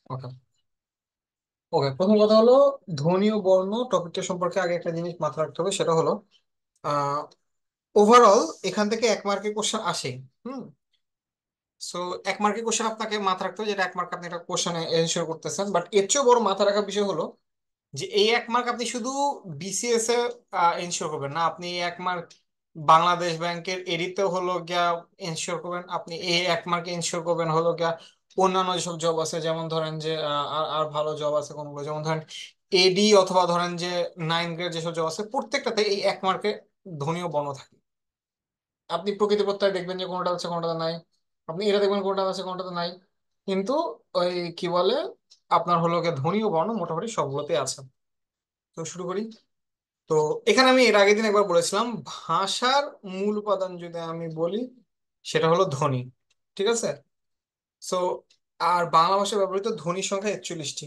ওকে। ওকে, প্রথম কথা হলো ধ্বনি ও বর্ণ টপিকটা সম্পর্কে আগে একটা জিনিস মাথায় রাখতে হবে, সেটা হলো আহ ওভারঅল এখান থেকে এক মার্কের কোশ্চেন আসে। হুম। সো এক মার্কের কোশ্চেন আপনাকে মাথা রাখতে হবে, যেটা এক মার্ক আপনি একটা কোশ্চেনে এনশিওর করতেছেন, বাট এর চেয়েও বড় মাথা রাখার বিষয় হলো যে এই এক মার্ক আপনি শুধু বিসিএস এ এনশিওর করবেন না, আপনি এই এক মার্ক বাংলাদেশ ব্যাংকের এডিতে হলো গিয়া এনশিওর করবেন, আপনি এই এক মার্ক এনশিওর করবেন হলো গিয়া অন্যান্য যেসব জব আছে, যেমন ধরেন যে আর আর ভালো জব আছে কোনগুলো, যেমন ধরেন এডি, অথবা ধরেন যে 9 গ্রেড যেসব জব আছে প্রত্যেকটাতে এই এক মার্কে ধনীয় বর্ণ থাকে। আপনি প্রকৃতি পত্রায় দেখবেন যে কোনটা আছে কোনটাতে নাই, আপনি এটা দেখবেন কোনটা আছে কোনটাতে নাই, কিন্তু ওই কি বলে আপনার হলো গিয়ে ধনী ও বর্ণ মোটামুটি সবগুলোতে আছে। তো শুরু করি। তো এখানে আমি এর আগের দিন একবার বলেছিলাম ভাষার মূল উপাদান যদি আমি বলি সেটা হলো ধ্বনি। ঠিক আছে। সো আর বাংলা ভাষায় ব্যবহৃত ধ্বনির সংখ্যা 41টি।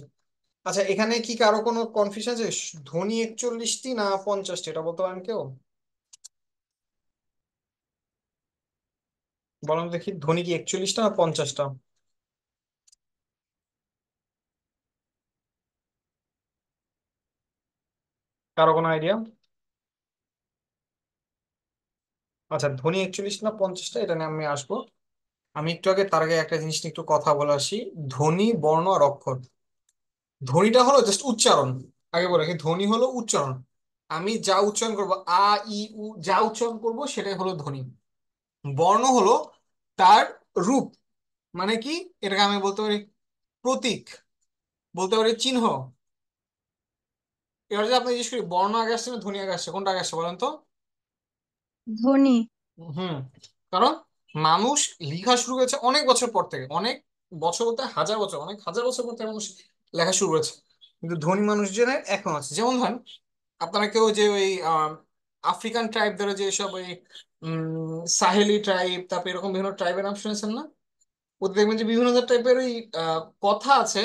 আচ্ছা, এখানে কি কারো কোনো কনফিউশন আছে? ধ্বনি 41টি না 50টি, এটা বলতে পারেন কেউ? বলেন দেখি, ধ্বনি কি 41টা না 50টা? কারো কোনো আইডিয়া? আচ্ছা, ধ্বনি 41 না 50টা এটা নিয়ে আমি আসবো। আমি একটু আগে তার আগে একটা জিনিস নিয়ে একটু কথা বলে আসি। ধ্বনি, বর্ণ আর অক্ষর। ধ্বনিটা হলো জাস্ট উচ্চারণ। আগে বলে কি, ধ্বনি হলো উচ্চারণ। আমি যা উচ্চারণ করব, আ ই উ, যা উচ্চারণ করব সেটাই হলো ধ্বনি। বর্ণ হলো তার রূপ। মানে কি, এটাকে আমি বলতে পারি প্রতীক, বলতে পারি চিহ্ন। এবার যদি আপনি জিজ্ঞেস করি বর্ণ আগে আসছে না ধ্বনি আগে আসছে, কোনটা আগে আসছে বলেন তো? ধ্বনি। হুম। কারণ মানুষ লেখা শুরু করেছে অনেক বছর পর থেকে, অনেক বছর বলতে হাজার বছর, অনেক হাজার বছর পর থেকে মানুষ লেখা শুরু করেছে, কিন্তু ধনী মানুষজনের এখন আছে। যেমন ধরেন আপনারা কেউ যে ওই আফ্রিকান ট্রাইব ধরে যে সব ওই সাহেলি ট্রাইব, তারপর এরকম বিভিন্ন ট্রাইবের নাম শুনেছেন না? ওদের দেখবেন যে বিভিন্ন টাইপের ওই কথা আছে,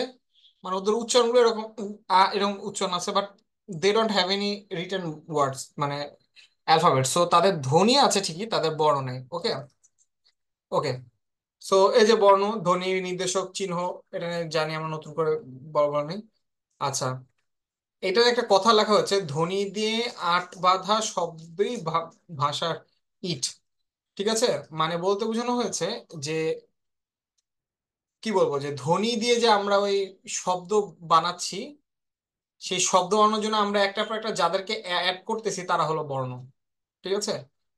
মানে ওদের উচ্চারণগুলো এরকম এরকম উচ্চারণ আছে, but they don't have any written words, মানে অ্যালফাবেট। সো তাদের ধ্বনি আছে ঠিকই, তাদের বর্ণ নেই। ওকে। ওকে। সো এই যে বর্ণ, ধ্বনি, নির্দেশক, চিহ্ন, এটা নিয়ে জানি আমরা, নতুন করে বড় বড় নেই। আচ্ছা, এটার একটা কথা লেখা হচ্ছে ধ্বনি দিয়ে আট বাঁধা শব্দই ভাষার ইট। ঠিক আছে। মানে বলতে বোঝানো হয়েছে যে কি বলবো, যে ধ্বনি দিয়ে যে আমরা ওই শব্দ বানাচ্ছি, সেই শব্দ বানানোর জন্য আমরা একটা পর একটা যাদেরকে অ্যাড করতেছি তারা হলো বর্ণ। ঠিক আছে।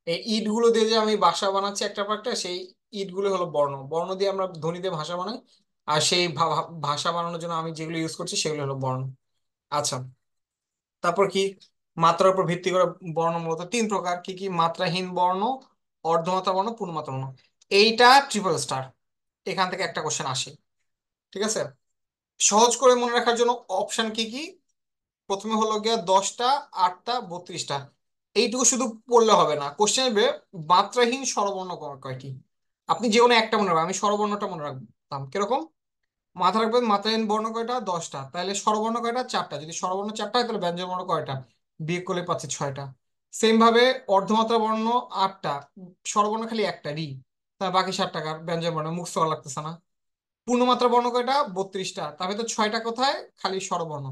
এই ইট গুলো দিয়ে যে আমি ভাষা বানাচ্ছি একটা পর একটা, সেই ইট গুলো হলো বর্ণ। বর্ণ দিয়ে আমরা ধ্বনি দিয়ে ভাষা বানাই, আর সেই ভাষা বানানোর জন্য আমি যেগুলো ইউজ করছি সেগুলো হলো বর্ণ। আচ্ছা, তারপর কি, মাত্রার উপর ভিত্তি করে বর্ণ মূলত 3 প্রকার। কি কি? মাত্রাহীন বর্ণ, অর্ধমাত্রা বর্ণ, পূর্ণমাত্রা বর্ণ। এইটা ট্রিপল স্টার, এখান থেকে একটা কোশ্চেন আসে। ঠিক আছে। সহজ করে মনে রাখার জন্য অপশন কি কি, প্রথমে হলো গিয়া 10টা, 8টা, 32টা। এইটুকু শুধু পড়লে হবে না, কোশ্চেন আসবে মাত্রাহীন স্বরবর্ণ কয়টি। আপনি যে কোনো একটা মনে রাখবেন, আমি স্বরবর্ণটা মনে রাখতাম কিরকম। মাথা রাখবেন মাত্রাহীন বর্ণ কয়টা, 10টা, তাহলে স্বরবর্ণ কয়টা, 4টা। যদি স্বরবর্ণ 4টা হয় তাহলে ব্যঞ্জন বর্ণ কয়টা, বিয়োগ করলে পাচ্ছি 6টা। সেম ভাবে অর্ধমাত্রা বর্ণ 8টা, স্বরবর্ণ খালি একটা, রি। তার বাকি 7 টাকার ব্যঞ্জন বর্ণ, মুখস্থ করা লাগতেছে না। পূর্ণমাত্রা বর্ণ কয়টা, 32টা, তাহলে তো 6টা কোথায়, খালি স্বরবর্ণ।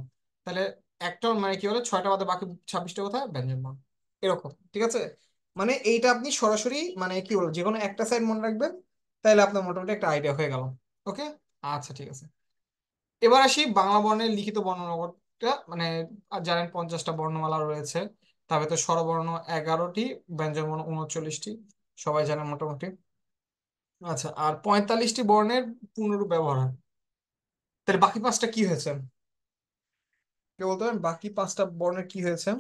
তাহলে একটা মানে কি হলো, 6টা বাদে বাকি 26টা কোথায়, ব্যঞ্জন বর্ণ। এরকম। ঠিক আছে। মানে এইটা আপনি সরাসরি মানে কি বলবো, যে কোনো একটা সাইড মনে রাখবেন, তাহলে আপনার মোটামুটি একটা আইডিয়া হয়ে গেল। ওকে। আচ্ছা, ঠিক আছে। এবার আসি বাংলা বর্ণের লিখিত বর্ণমালাটা, মানে জানেন 50টা বর্ণমালা রয়েছে, তবে তো স্বরবর্ণ 11টি, ব্যঞ্জন বর্ণ 39টি, সবাই জানে মোটামুটি। আচ্ছা, আর 45টি বর্ণের পূর্ণরূপ ব্যবহার হয়। তাহলে বাকি 5টা কি হয়েছে? কে বলতে পারেন বাকি 5টা বর্ণের কি হয়েছে?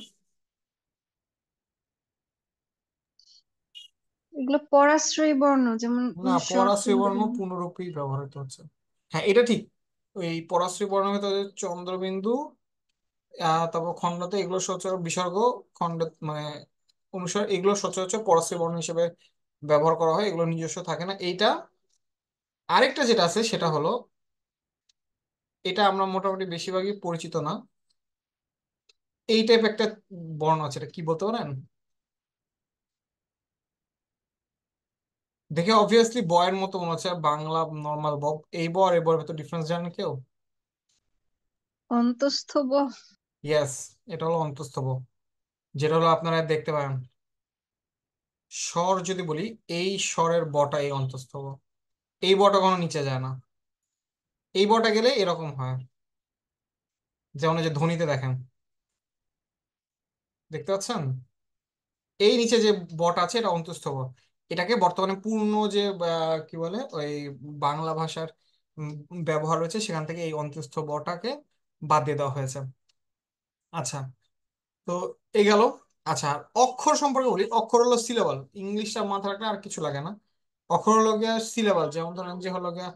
এগুলো পরাশ্রয়ী বর্ণ, যেমন না, ঈষৎ, পরাশ্রী বর্ণ চন্দ্রবিন্দু। পূর্ণরূপেই ব্যবহৃত হচ্ছে। হ্যাঁ, এটা ঠিক। ওই পরাশ্রী বর্ণের ভিতরে চন্দ্রবিন্দু, তারপর খণ্ডতে, এগুলো সচরাচর বিসর্গ, খণ্ড মানে অনুসার, এগুলো সচরাচর পরশ্রী বর্ণ হিসেবে ব্যবহার করা হয়, এগুলো নিজস্ব থাকে না। এইটা আরেকটা যেটা আছে সেটা হলো, এটা আমরা মোটামুটি বেশিরভাগই পরিচিত না। এই টাইপ একটা বর্ণ আছে, এটা কি বলতে পারেন? দেখে অবভিয়াসলি বয়ের মতো মনে হচ্ছে, বাংলা নর্মাল ব। এই ব আর এই বয়ের ভেতর ডিফারেন্স জানেন কেউ? অন্তঃস্থ ব। ইয়েস, এটা হলো অন্তঃস্থ ব, যেটা হলো আপনারা দেখতে পারেন। স্বর যদি বলি, এই স্বরের বটা এই অন্তঃস্থ ব, এই বটা কোনো নিচে যায় না, এই বটা গেলে এরকম হয়। যেমন এই যে ধ্বনিতে দেখেন, দেখতে পাচ্ছেন এই নিচে যে বট আছে এটা অন্তঃস্থ ব। এটাকে বর্তমানে পূর্ণ যে কি বলে ওই বাংলা ভাষার উম, ব্যবহার রয়েছে, সেখান থেকে এই অন্তঃস্থ বটাকে বাদ দিয়ে দেওয়া হয়েছে। আচ্ছা, তো এই গেল। আচ্ছা, আর অক্ষর সম্পর্কে বলি। অক্ষর হলো সিলেবাল, ইংলিশটা মাথায় রাখলে আর কিছু লাগে না। অক্ষর হলো গিয়া সিলেবাল, যেমন ধরেন যে হলো গিয়া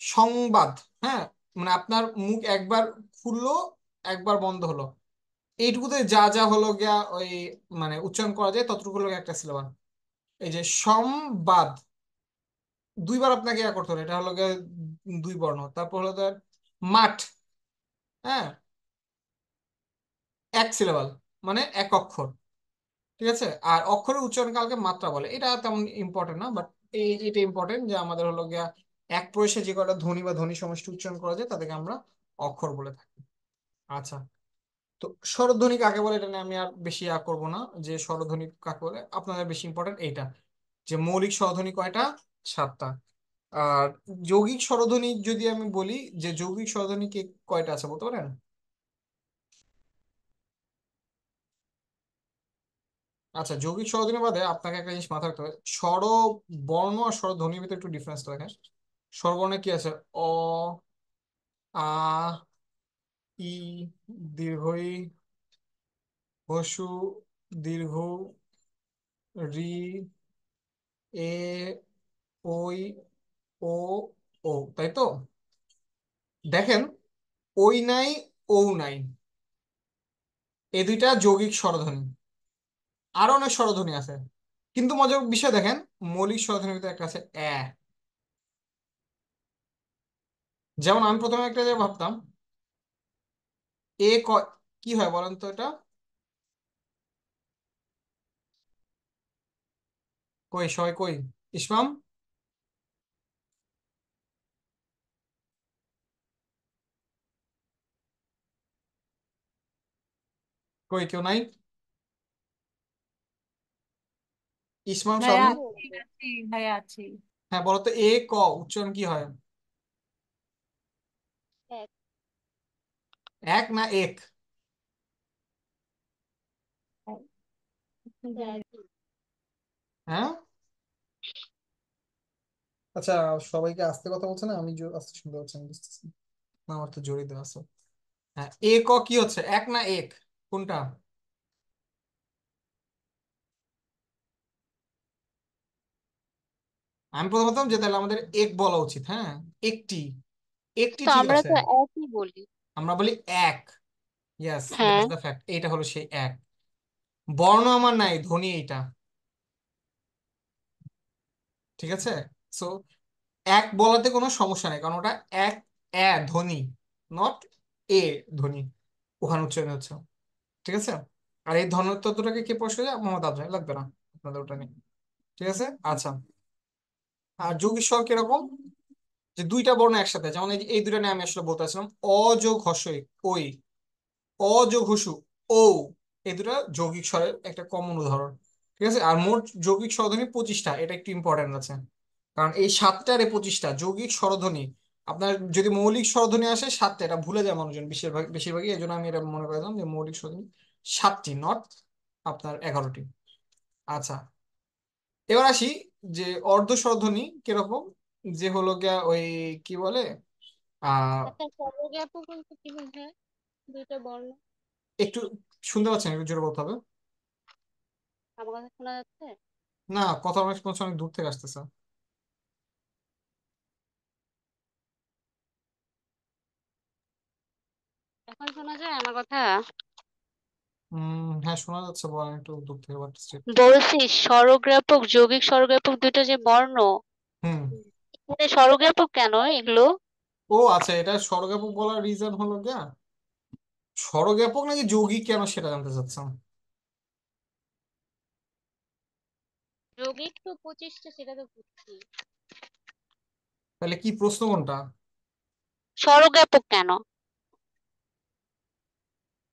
সংবাদ। হ্যাঁ, মানে আপনার মুখ একবার খুললো, একবার বন্ধ হলো, এইটুকুতে যা যা হলো গিয়া ওই মানে উচ্চারণ করা যায় ততটুকু হলো গিয়া একটা সিলেবাল। এই যে সংবাদ, দুইবার আপনাকে ইয়া করতে হবে, এটা হলো গিয়ে দুই বর্ণ। তারপর হলো তার মাঠ, হ্যাঁ, এক সিলেবাল, মানে এক অক্ষর। ঠিক আছে, আর অক্ষরের উচ্চারণ কালকে মাত্রা বলে, এটা তেমন ইম্পর্টেন্ট না, বাট এটা ইম্পর্টেন্ট যে আমাদের হলো গিয়া এক প্রবেশে যে কটা ধ্বনি বা ধ্বনি সমষ্টি উচ্চারণ করা যায় তাদেরকে আমরা অক্ষর বলে থাকি। আচ্ছা, তো স্বরধ্বনি কাকে বলে এটা নিয়ে আমি আর বেশি করব না। যে স্বরধ্বনি কাকে বলে আপনাদের বেশি ইম্পর্টেন্ট এইটা, যে মৌলিক স্বরধ্বনি কয়টা, সাতটা। আর যৌগিক স্বরধ্বনি যদি আমি বলি, যে যৌগিক স্বরধ্বনি কে কয়টা আছে বলতে পারেন? আচ্ছা, যৌগিক স্বরধ্বনি বাদে আপনাকে একটা জিনিস মাথায় রাখতে হবে, স্বর বর্ণ আর স্বরধ্বনির ভিতরে একটু ডিফারেন্স থাকে। স্বরবর্ণে কি আছে? অ, আ, ই, দীর্ঘ ই, হ্রস্ব উ, দীর্ঘ উ, রি, এ, ওই, ও, ও, তাই তো? দেখেন, ওই নাই, ও নাই, এই দুইটা যৌগিক স্বরধ্বনি। আরো অনেক স্বরধ্বনি আছে, কিন্তু মজার বিষয় দেখেন, মৌলিক স্বরধ্বনির ভিতরে একটা আছে এ। যেমন আমি প্রথমে একটা যে ভাবতাম কি হয় বলেন তো এটা? কই সবাই কই? ইসমাম, কই কেউ নাই? ইসমাম, ভাইয়া শাওন। আছি আছি ভাইয়া আছি। হ্যাঁ, বলো তো ক উচ্চারণ কি হয়? এক। এক না এক? এক। হ্যাঁ, আচ্ছা, সবাইকে আস্তে কথা বলছে না, আমি আস্তে শুনতে পাচ্ছি, আমি বুঝতেছি না, আমার তো জোরে দেওয়া আছে। হ্যাঁ, ক কি হচ্ছে, এক না এক, কোনটা? আমি প্রথম ভাবতাম যে তাহলে আমাদের এক বলা উচিত, হ্যাঁ, একটি, একটি তো ঠিক আমরা আছে। তো একই বলি। আমরা বলি এক, ইয়েস, হ্যাঁ। দ্যাটস দ্য ফ্যাক্ট, এইটা হলো সেই এক। বর্ণ আমার নাই, ধ্বনি এইটা। ঠিক আছে, সো এক বলাতে কোনো সমস্যা নেই, কারণ ওটা এক, এ ধ্বনি, নট এ ধ্বনি, ওখানে উচ্চারণ হচ্ছে। ঠিক আছে, আর এই ধনের তত্ত্বটাকে কে প্রশ্ন যায়? মোহাম্মদ আফজাল, লাগবে না আপনাদের ওটা নিয়ে। ঠিক আছে, আচ্ছা। আর যৌগিক স্বর কিরকম? যে দুইটা বর্ণ একসাথে, যেমন এই দুইটা নিয়ে আমি আসলে বলতে চাচ্ছিলাম, অ যোগ হস্যই ওই, অ যোগ হসু ও, এই দুটা যৌগিক স্বরের একটা কমন উদাহরণ। ঠিক আছে, আর মোট যৌগিক স্বরধ্বনি 25টা, এটা একটু ইম্পর্টেন্ট আছে, কারণ এই 7টার 25টা যৌগিক স্বরধ্বনি। আপনার যদি মৌলিক স্বরধ্বনি আসে 7টা, এটা ভুলে যায় মানুষজন বেশিরভাগই, এই জন্য আমি এটা মনে করলাম যে মৌলিক স্বরধ্বনি 7টি, নট আপনার 11টি। আচ্ছা, এবার আসি যে অর্ধ স্বরধ্বনি কিরকম, যে হলো গিয়া ওই কি বলে, আহ আচ্ছা, স্বরজ্ঞাপক বলতে কি বোঝায়? দুইটা বর্ণ। একটু শুনতে পাচ্ছেন? একটু জোরে বলতে হবে। আমার কথা শোনা যাচ্ছে? না, কথা অনেক শুনছে, অনেক দূর থেকে আসতেছে। এখন শোনা যায় আমার কথা? হ্যাঁ, শোনা যাচ্ছে, বলেন একটু দূর থেকে বাড়তেছে। বলছি স্বরজ্ঞাপক যৌগিক স্বরজ্ঞাপক দুইটা যে বর্ণ, হুম। এটা স্বরজ্ঞাপক কেন এগুলো? ও আচ্ছা, এটা স্বরজ্ঞাপক বলার রিজন হলো গিয়া, স্বরজ্ঞাপক নাকি যৌগিক কেন সেটা জানতে চাচ্ছেন? যৌগিক তো 25টা, সেটা তো বুঝছি। তাহলে কি প্রশ্ন কোনটা? স্বরজ্ঞাপক কেন?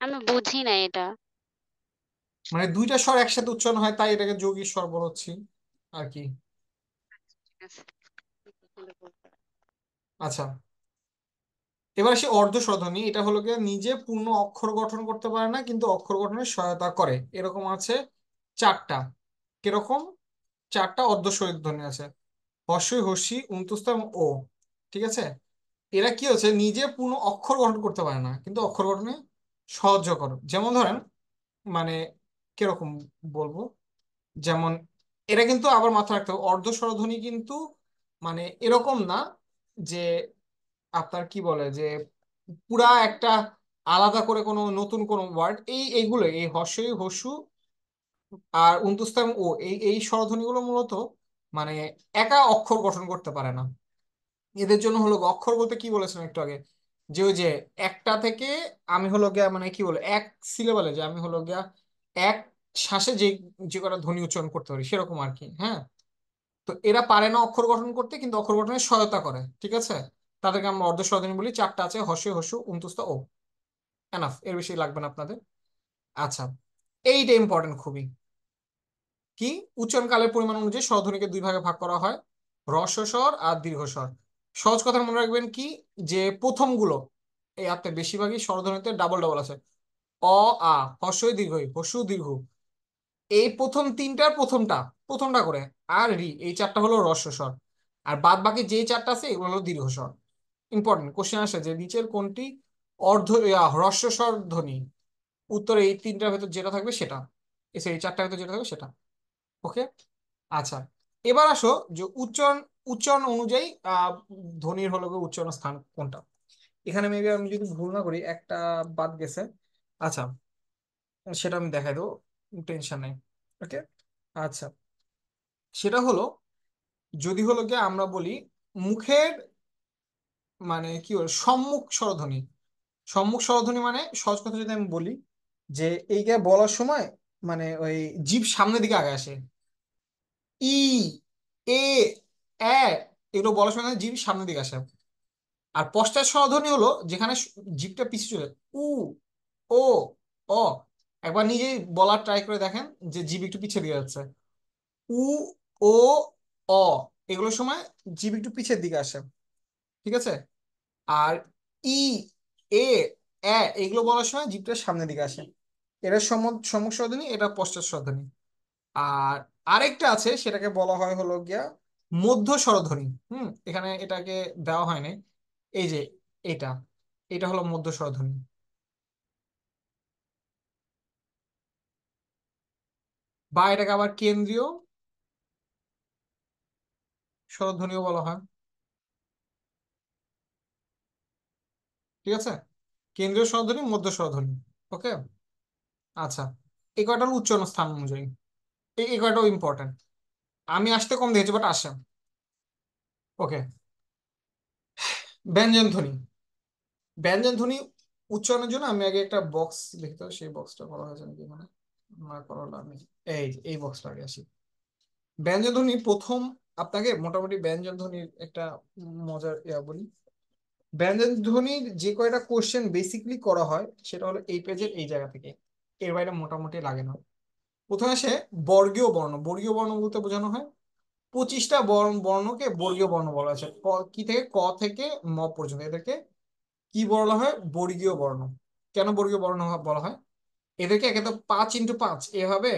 আমি বুঝি না এটা। মানে দুইটা স্বর একসাথে উচ্চারণ হয় তাই এটাকে যৌগিক স্বর বলছি আর কি। ঠিক আছে। আচ্ছা, এবার আসি অর্ধ স্বরধ্বনি। এটা হলো গিয়ে নিজে পূর্ণ অক্ষর গঠন করতে পারে না কিন্তু অক্ষর গঠনে সহায়তা করে। এরকম আছে চারটা। কিরকম? চারটা অর্ধ স্বরধ্বনি আছে: হর্ষই, হর্ষি, উন্তুস্ত এবং ও। ঠিক আছে, এরা কি হচ্ছে নিজে পূর্ণ অক্ষর গঠন করতে পারে না কিন্তু অক্ষর গঠনে সাহায্য করে। যেমন ধরেন, মানে কিরকম বলবো, যেমন এরা কিন্তু আবার মাথায় রাখতে হবে অর্ধ স্বরধ্বনি কিন্তু মানে এরকম না যে আপনার কি বলে যে পুরা একটা আলাদা করে কোনো নতুন কোনো ওয়ার্ড, এইগুলো এই হর্ষই, হর্ষু আর উন্তুস্ত এবং ও, এই স্বরধ্বনিগুলো মূলত মানে একা অক্ষর গঠন করতে পারে না। এদের জন্য হলো অক্ষর বলতে কি বলেছিলাম একটু আগে, যে ওই যে একটা থেকে আমি হলো গিয়া মানে কি বলে এক সিলেবালে যে আমি হলো গিয়া এক শ্বাসে যে যে কটা ধ্বনি উচ্চারণ করতে পারি সেরকম আর কি। হ্যাঁ, তো এরা পারে না অক্ষর গঠন করতে কিন্তু অক্ষর গঠনে সহায়তা করে। ঠিক আছে, তাদেরকে আমরা অর্ধ স্বরধ্বনি বলি। চারটা আছে: হর্ষই, হর্ষু, উন্তুস্ত, ও। এনাফ, এর বেশি লাগবে না আপনাদের। আচ্ছা, এইটা ইম্পর্টেন্ট খুবই। কি? উচ্চারণকালের পরিমাণ অনুযায়ী স্বরধ্বনিকে দুই ভাগে ভাগ করা হয়: হ্রস্ব স্বর আর দীর্ঘ স্বর। সহজ কথা মনে রাখবেন কি, যে প্রথমগুলো এই আপনার বেশিরভাগই স্বরধ্বনিতে ডাবল ডাবল আছে: অ, আ, হর্ষই, দীর্ঘই, হর্ষু, দীর্ঘ। এই প্রথম তিনটার প্রথমটা প্রথমটা করে, আর রি, এই চারটা হলো হ্রস্ব স্বর। আর বাদ বাকি যে চারটা আছে এগুলো হলো দীর্ঘ স্বর। ইম্পর্টেন্ট কোশ্চেন আসে যে নিচের কোনটি হ্রস্ব স্বর ধ্বনি? উত্তর এই তিনটার ভেতর যেটা থাকবে সেটা, এই চারটার ভেতর যেটা থাকবে সেটা। ওকে। আচ্ছা, এবার আসো যে উচ্চারণ উচ্চারণ অনুযায়ী ধ্বনির হলো গিয়ে উচ্চারণ স্থান কোনটা। এখানে মেবি আমি যদি ভুল না করি একটা বাদ গেছে। আচ্ছা, সেটা আমি দেখাই দেবো, টেনশন নেই। ওকে। আচ্ছা, সেটা হলো যদি হলো গিয়ে আমরা বলি মুখের মানে কি বলে সম্মুখ স্বরধ্বনি। সম্মুখ স্বরধ্বনি মানে সহজ কথা যদি আমি বলি যে এইটা বলার সময় মানে ওই জিভ সামনের দিকে আগে আসে। ই, এ, এ, এগুলো বলার সময় জিভ সামনের দিকে আসে। আর পশ্চাৎ স্বরধ্বনি হলো যেখানে জিভটা পিছিয়ে চলে, উ, ও, অ। একবার নিজেই বলার ট্রাই করে দেখেন যে জিভ একটু পিছিয়ে দিয়ে যাচ্ছে। উ, ও, অ, এগুলোর সময় জিভ একটু পিছের দিকে আসে। ঠিক আছে, আর ই, এ, এ, এগুলো বলার সময় জিভটা সামনের দিকে আসে। এটা সম্মুখ স্বরধ্বনি, এটা পশ্চাৎ স্বরধ্বনি। আর আরেকটা আছে সেটাকে বলা হয় হলো গিয়া মধ্য স্বরধ্বনি। এখানে এটাকে দেওয়া হয় নাই। এই যে এটা, এটা হলো মধ্য স্বরধ্বনি, বা এটাকে আবার কেন্দ্রীয় স্বরধ্বনিও বলা হয়। ঠিক আছে, কেন্দ্রীয় স্বরধ্বনি, মধ্য স্বরধ্বনি। ওকে। আচ্ছা, এই কয়টা হলো উচ্চারণ স্থান অনুযায়ী। এই কয়টাও ইম্পর্টেন্ট। আমি আসতে কম দিয়েছি বাট আসে। ওকে। ব্যঞ্জন ধ্বনি। ব্যঞ্জন ধ্বনি উচ্চারণের জন্য আমি আগে একটা বক্স লিখতে হবে, সেই বক্সটা করা হয়েছে নাকি মানে আমার করা হলো আমি। এই বক্সটা আগে আসি। ব্যঞ্জন ধ্বনি প্রথম আপনাকে মোটামুটি ব্যঞ্জন ধ্বনির একটা মজার বলি। ব্যঞ্জন ধ্বনির যে কয়টা কোশ্চেন বেসিকলি করা হয় সেটা হলো এই পেজের এই জায়গা থেকে, এর বাইরে মোটামুটি লাগে না। প্রথমে আসে বর্গীয় বর্ণ। বর্গীয় বর্ণ বলতে বোঝানো হয় 25টা বর্ণকে বর্গীয় বর্ণ বলা আছে। কি থেকে ক থেকে ম পর্যন্ত এদেরকে কি বলা হয়? বর্গীয় বর্ণ। কেন বর্গীয় বর্ণ বলা হয়? এদেরকে একে তো 5x5 এভাবে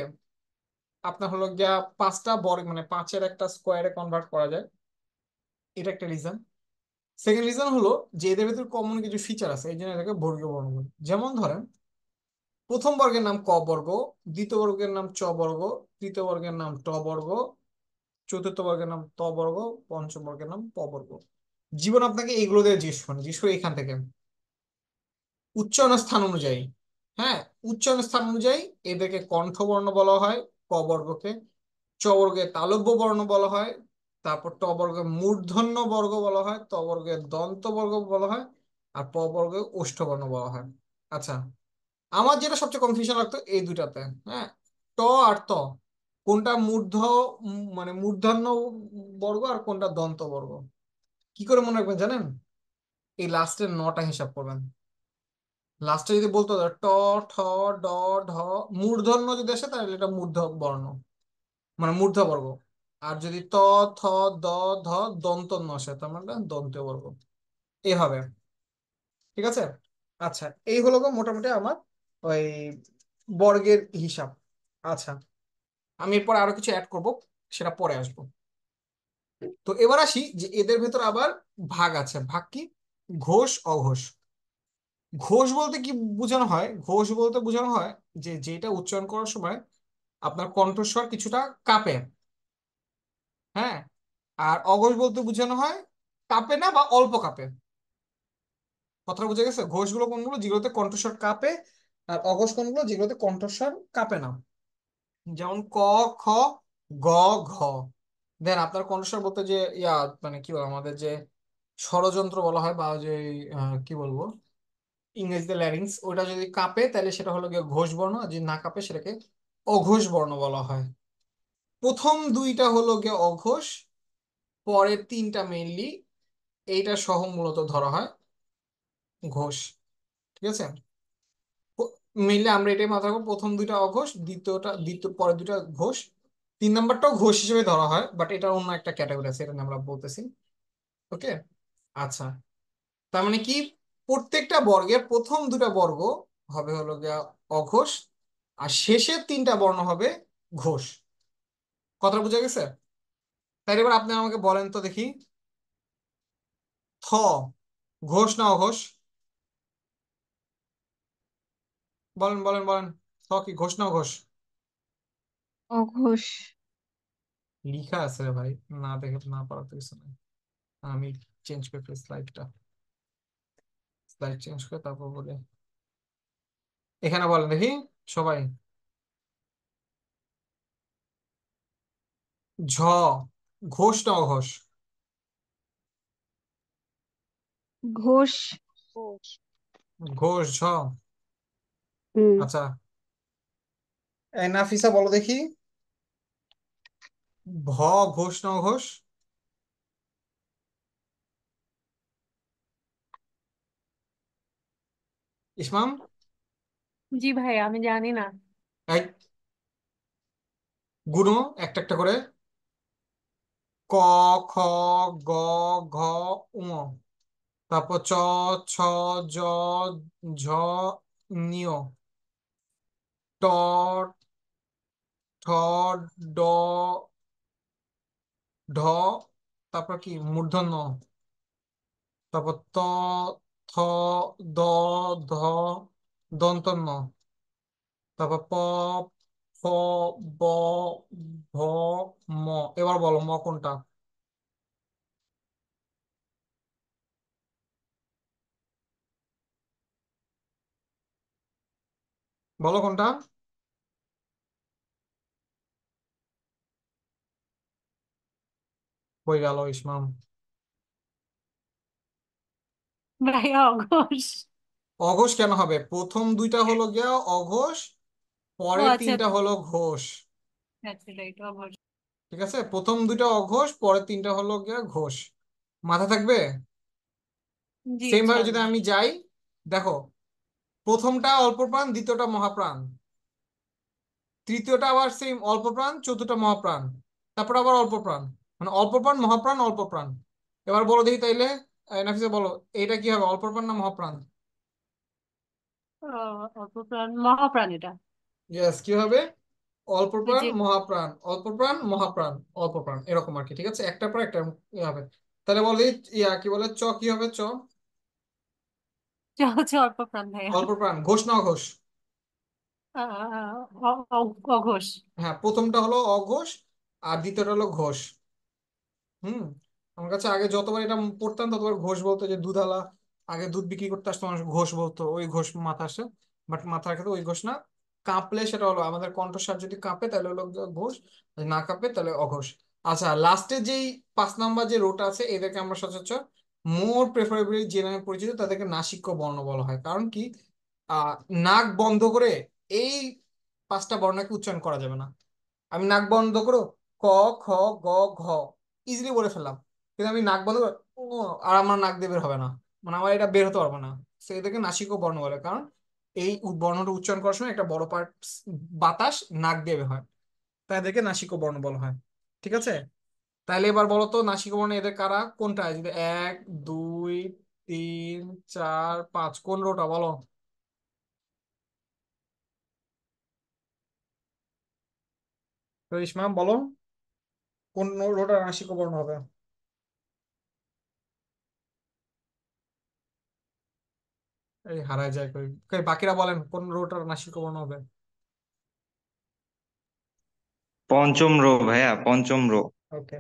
আপনার হলো গিয়া পাঁচটা বর্গ মানে পাঁচের একটা স্কোয়ারে কনভার্ট করা যায়। এটা একটা রিজন। সেকেন্ড রিজন হলো যে এদের ভিতর কমন কিছু ফিচার আছে, এই জন্য এটাকে বর্গীয় বর্ণ বলি। যেমন ধরেন, প্রথম বর্গের নাম ক বর্গ, দ্বিতীয় বর্গের নাম চ বর্গ, তৃতীয় বর্গের নাম ট বর্গ, চতুর্থ বর্গের নাম ত বর্গ, পঞ্চম বর্গের নাম প বর্গ। জীবন আপনাকে এইগুলো দিয়ে জিজ্ঞেস করে এখান থেকে উচ্চারণ স্থান অনুযায়ী। হ্যাঁ, উচ্চারণ স্থান অনুযায়ী এদেরকে কণ্ঠবর্ণ বলা হয় ক বর্গকে, চ বর্গে তালব্য বর্ণ বলা হয়, তারপর ট বর্গে মূর্ধন্য বর্গ বলা হয়, ত বর্গে দন্ত বর্গ বলা হয়, আর প বর্গে ওষ্ঠবর্ণ বলা হয়। আচ্ছা, আমার যেটা সবচেয়ে কনফিউশন লাগতো এই দুটাতে। হ্যাঁ, ট আর ত কোনটা মানে মূর্ধন্য বর্গ আর কোনটা দন্ত বর্গ কি করে মনে রাখবেন জানেন? এই লাস্টের নটা হিসাব করবেন। লাস্টে যদি বলতো ট, ঠ, ড, ঢ, মূর্ধন্য যদি আসে তাহলে এটা মূর্ধ বর্ণ, মানে মূর্ধ বর্গ। আর যদি ত, থ, দ, ধ, দন্ত ন আসে তার মানে এটা দন্ত্য বর্গ। এভাবে, ঠিক আছে। আচ্ছা, এই হলো গো মোটামুটি আমার ওই বর্গের হিসাব। আচ্ছা, আমি এরপর আরো কিছু অ্যাড করব, সেটা পরে আসবো। তো এবার আসি যে এদের ভেতর আবার ভাগ আছে। ভাগ কি? ঘোষ, অঘোষ। ঘোষ বলতে কি বোঝানো হয়? ঘোষ বলতে বোঝানো হয় যে যেটা উচ্চারণ করার সময় আপনার কণ্ঠস্বর কিছুটা কাঁপে। হ্যাঁ। আর অঘোষ বলতে বোঝানো হয় কাঁপে না বা অল্প কাঁপে। কথাটা বুঝে গেছে? ঘোষগুলো কোনগুলো? যেগুলোতে কণ্ঠস্বর কাঁপে। আর অঘোষ কোনগুলো? যেগুলোতে কণ্ঠস্বর কাঁপে না। যেমন ক, খ, গ, ঘ। দেন আপনার কণ্ঠস্বর বলতে যে মানে কি বলে আমাদের যে ষড়যন্ত্র বলা হয়, বা যে কি বলবো ইংরেজিতে ল্যারিংস, ওটা যদি কাঁপে তাহলে সেটা হলো গিয়ে ঘোষ বর্ণ, আর যদি না কাঁপে সেটাকে অঘোষ বর্ণ বলা হয়। প্রথম দুইটা হলো গিয়ে অঘোষ, পরের তিনটা মেইনলি এইটা সহ মূলত ধরা হয় ঘোষ। ঠিক আছে। মেইনলি আমরা এটাই মাথা রাখবো, প্রথম দুইটা অঘোষ, পরের দুইটা ঘোষ। তিন নাম্বারটাও ঘোষ হিসেবে ধরা হয়, বাট এটা অন্য একটা ক্যাটাগরি আছে, এটা নিয়ে আমরা বলতেছি। ওকে। আচ্ছা, তার মানে কি? প্রত্যেকটা বর্গের প্রথম দুটা বর্গ হবে হলো গিয়া অঘোষ, আর শেষের তিনটা বর্ণ হবে ঘোষ। কথা বোঝা গেছে? তাই এবার আপনি আমাকে বলেন তো দেখি, থ ঘোষ না অঘোষ? বলেন বলেন বলেন। থ কি ঘোষ না অঘোষ? অঘোষ। লিখা আছে রে ভাই, না দেখে তো না পারার তো কিছু নাই। আমি চেঞ্জ করে ফেলি স্লাইডটা, স্লাইড চেঞ্জ করে তারপর বলে। এখানে বলেন দেখি সবাই। ঝ ঘোষ না অঘোষ? ঘোষ। ঘোষ। ঘোষ, ঝ। হুম। আচ্ছা, এই নাফিসা বলো দেখি, ভ ঘোষ না অঘোষ? ইসমাম? জি ভাই, আমি জানি না। এই গুনো একটা একটা করে। ক, খ, গ, ঘ, ঙ। তারপর চ, ছ, জ, ঝ, নিয়, ট, ঠ, ড, ঢ। তারপর কি মূর্ধন্য। তারপর ত, থ, দ, ধ, দন্তন্য। তারপর প, ফ, ব, ভ, ম। এবার বলো ম কোনটা? বলো কোনটা? হয়ে গেল ইসমাম। ভাই অঘোষ। অঘোষ কেন হবে? প্রথম দুইটা হলো গিয়া অঘোষ, ও পরের আচ্ছা, তিনটা হলো ঘোষ। আচ্ছা রাইট, অঘোষ। ঠিক আছে, প্রথম দুইটা অঘোষ, পরের তিনটা হলো গিয়া ঘোষ। মাথা থাকবে? জি সেম ভাবে যদি ইনশাল্লাহ। আমি যাই, দেখো, প্রথমটা অল্প প্রাণ, দ্বিতীয়টা মহাপ্রাণ, তৃতীয়টা আবার সেম অল্প প্রাণ, চতুর্থটা মহাপ্রাণ, তারপর আবার অল্প প্রাণ। মানে অল্প প্রাণ, মহাপ্রাণ, অল্প প্রাণ। এবার বলো দেখি তাইলে, নাফিসা বলো, এটা কি হবে, অল্প প্রাণ না মহাপ্রাণ? অল্প প্রাণ মহাপ্রাণ এটা। ইয়েস, কি হবে? অল্প ওই প্রাণ যে মহাপ্রাণ, অল্প প্রাণ মহাপ্রাণ, অল্প প্রাণ, এরকম আর কি। ঠিক আছে, একটা পর একটা ইয়ে হবে। তাহলে বলো দেখি, কি বলে চ কি হবে? চ হচ্ছে অল্প প্রাণ ভাইয়া। অল্প প্রাণ। ঘোষ না অঘোষ? অঘোষ। হ্যাঁ, প্রথমটা হলো অঘোষ, আর দ্বিতীয়টা হলো ঘোষ। হুম। আমার কাছে আগে যতবার এটা পড়তাম ততবার ঘোষ বলতো, যে দুধালা আগে দুধ বিক্রি করতে আসতো মানুষ, ঘোষ বলতো, ওই ঘোষ মাথা আসে। বাট মাথা রাখে তো ওই ঘোষ না। কাঁপলে সেটা হলো আমাদের কণ্ঠস্বর যদি কাঁপে তাহলে হলো গিয়ে ঘোষ, যদি না কাঁপে তাহলে অঘোষ। আচ্ছা, লাস্টে যেই 5 নাম্বার যে রোটা আছে এদেরকে আমরা সচরাচর মোর প্রেফারেবলি যে নামে পরিচিত তাদেরকে নাসিক্য বর্ণ বলা হয়। কারণ কি? আহ নাক বন্ধ করে এই 5টা বর্ণকে উচ্চারণ করা যাবে না। আমি নাক বন্ধ করো ক, খ, গ, ঘ ইজিলি বলে ফেললাম, কিন্তু আমি নাক বন্ধ করে ও, আর আমার নাক দিয়ে বের হবে না, মানে আমার এটা বের হতে পারবে না। তো এদেরকে নাসিক বর্ণ বলে, কারণ এই বর্ণটা উচ্চারণ করার সময় একটা বড় পার্ট বাতাস নাক দিয়ে বের হয়, তাই এদেরকে নাসিক বর্ণ বলা হয়। ঠিক আছে, তাইলে এবার বলো তো নাসিক বর্ণ এদের কারা কোনটা, যদি 1 2 3 4 5 কোন রোটা বলো। রেশমা বলো, কোন রোটা নাসিক বর্ণ হবে? এই হারায় যায় কই, কই বাকিরা বলেন কোন রোটা নাসিক বর্ণ হবে। পঞ্চম রো ভাইয়া, পঞ্চম রো। ওকে,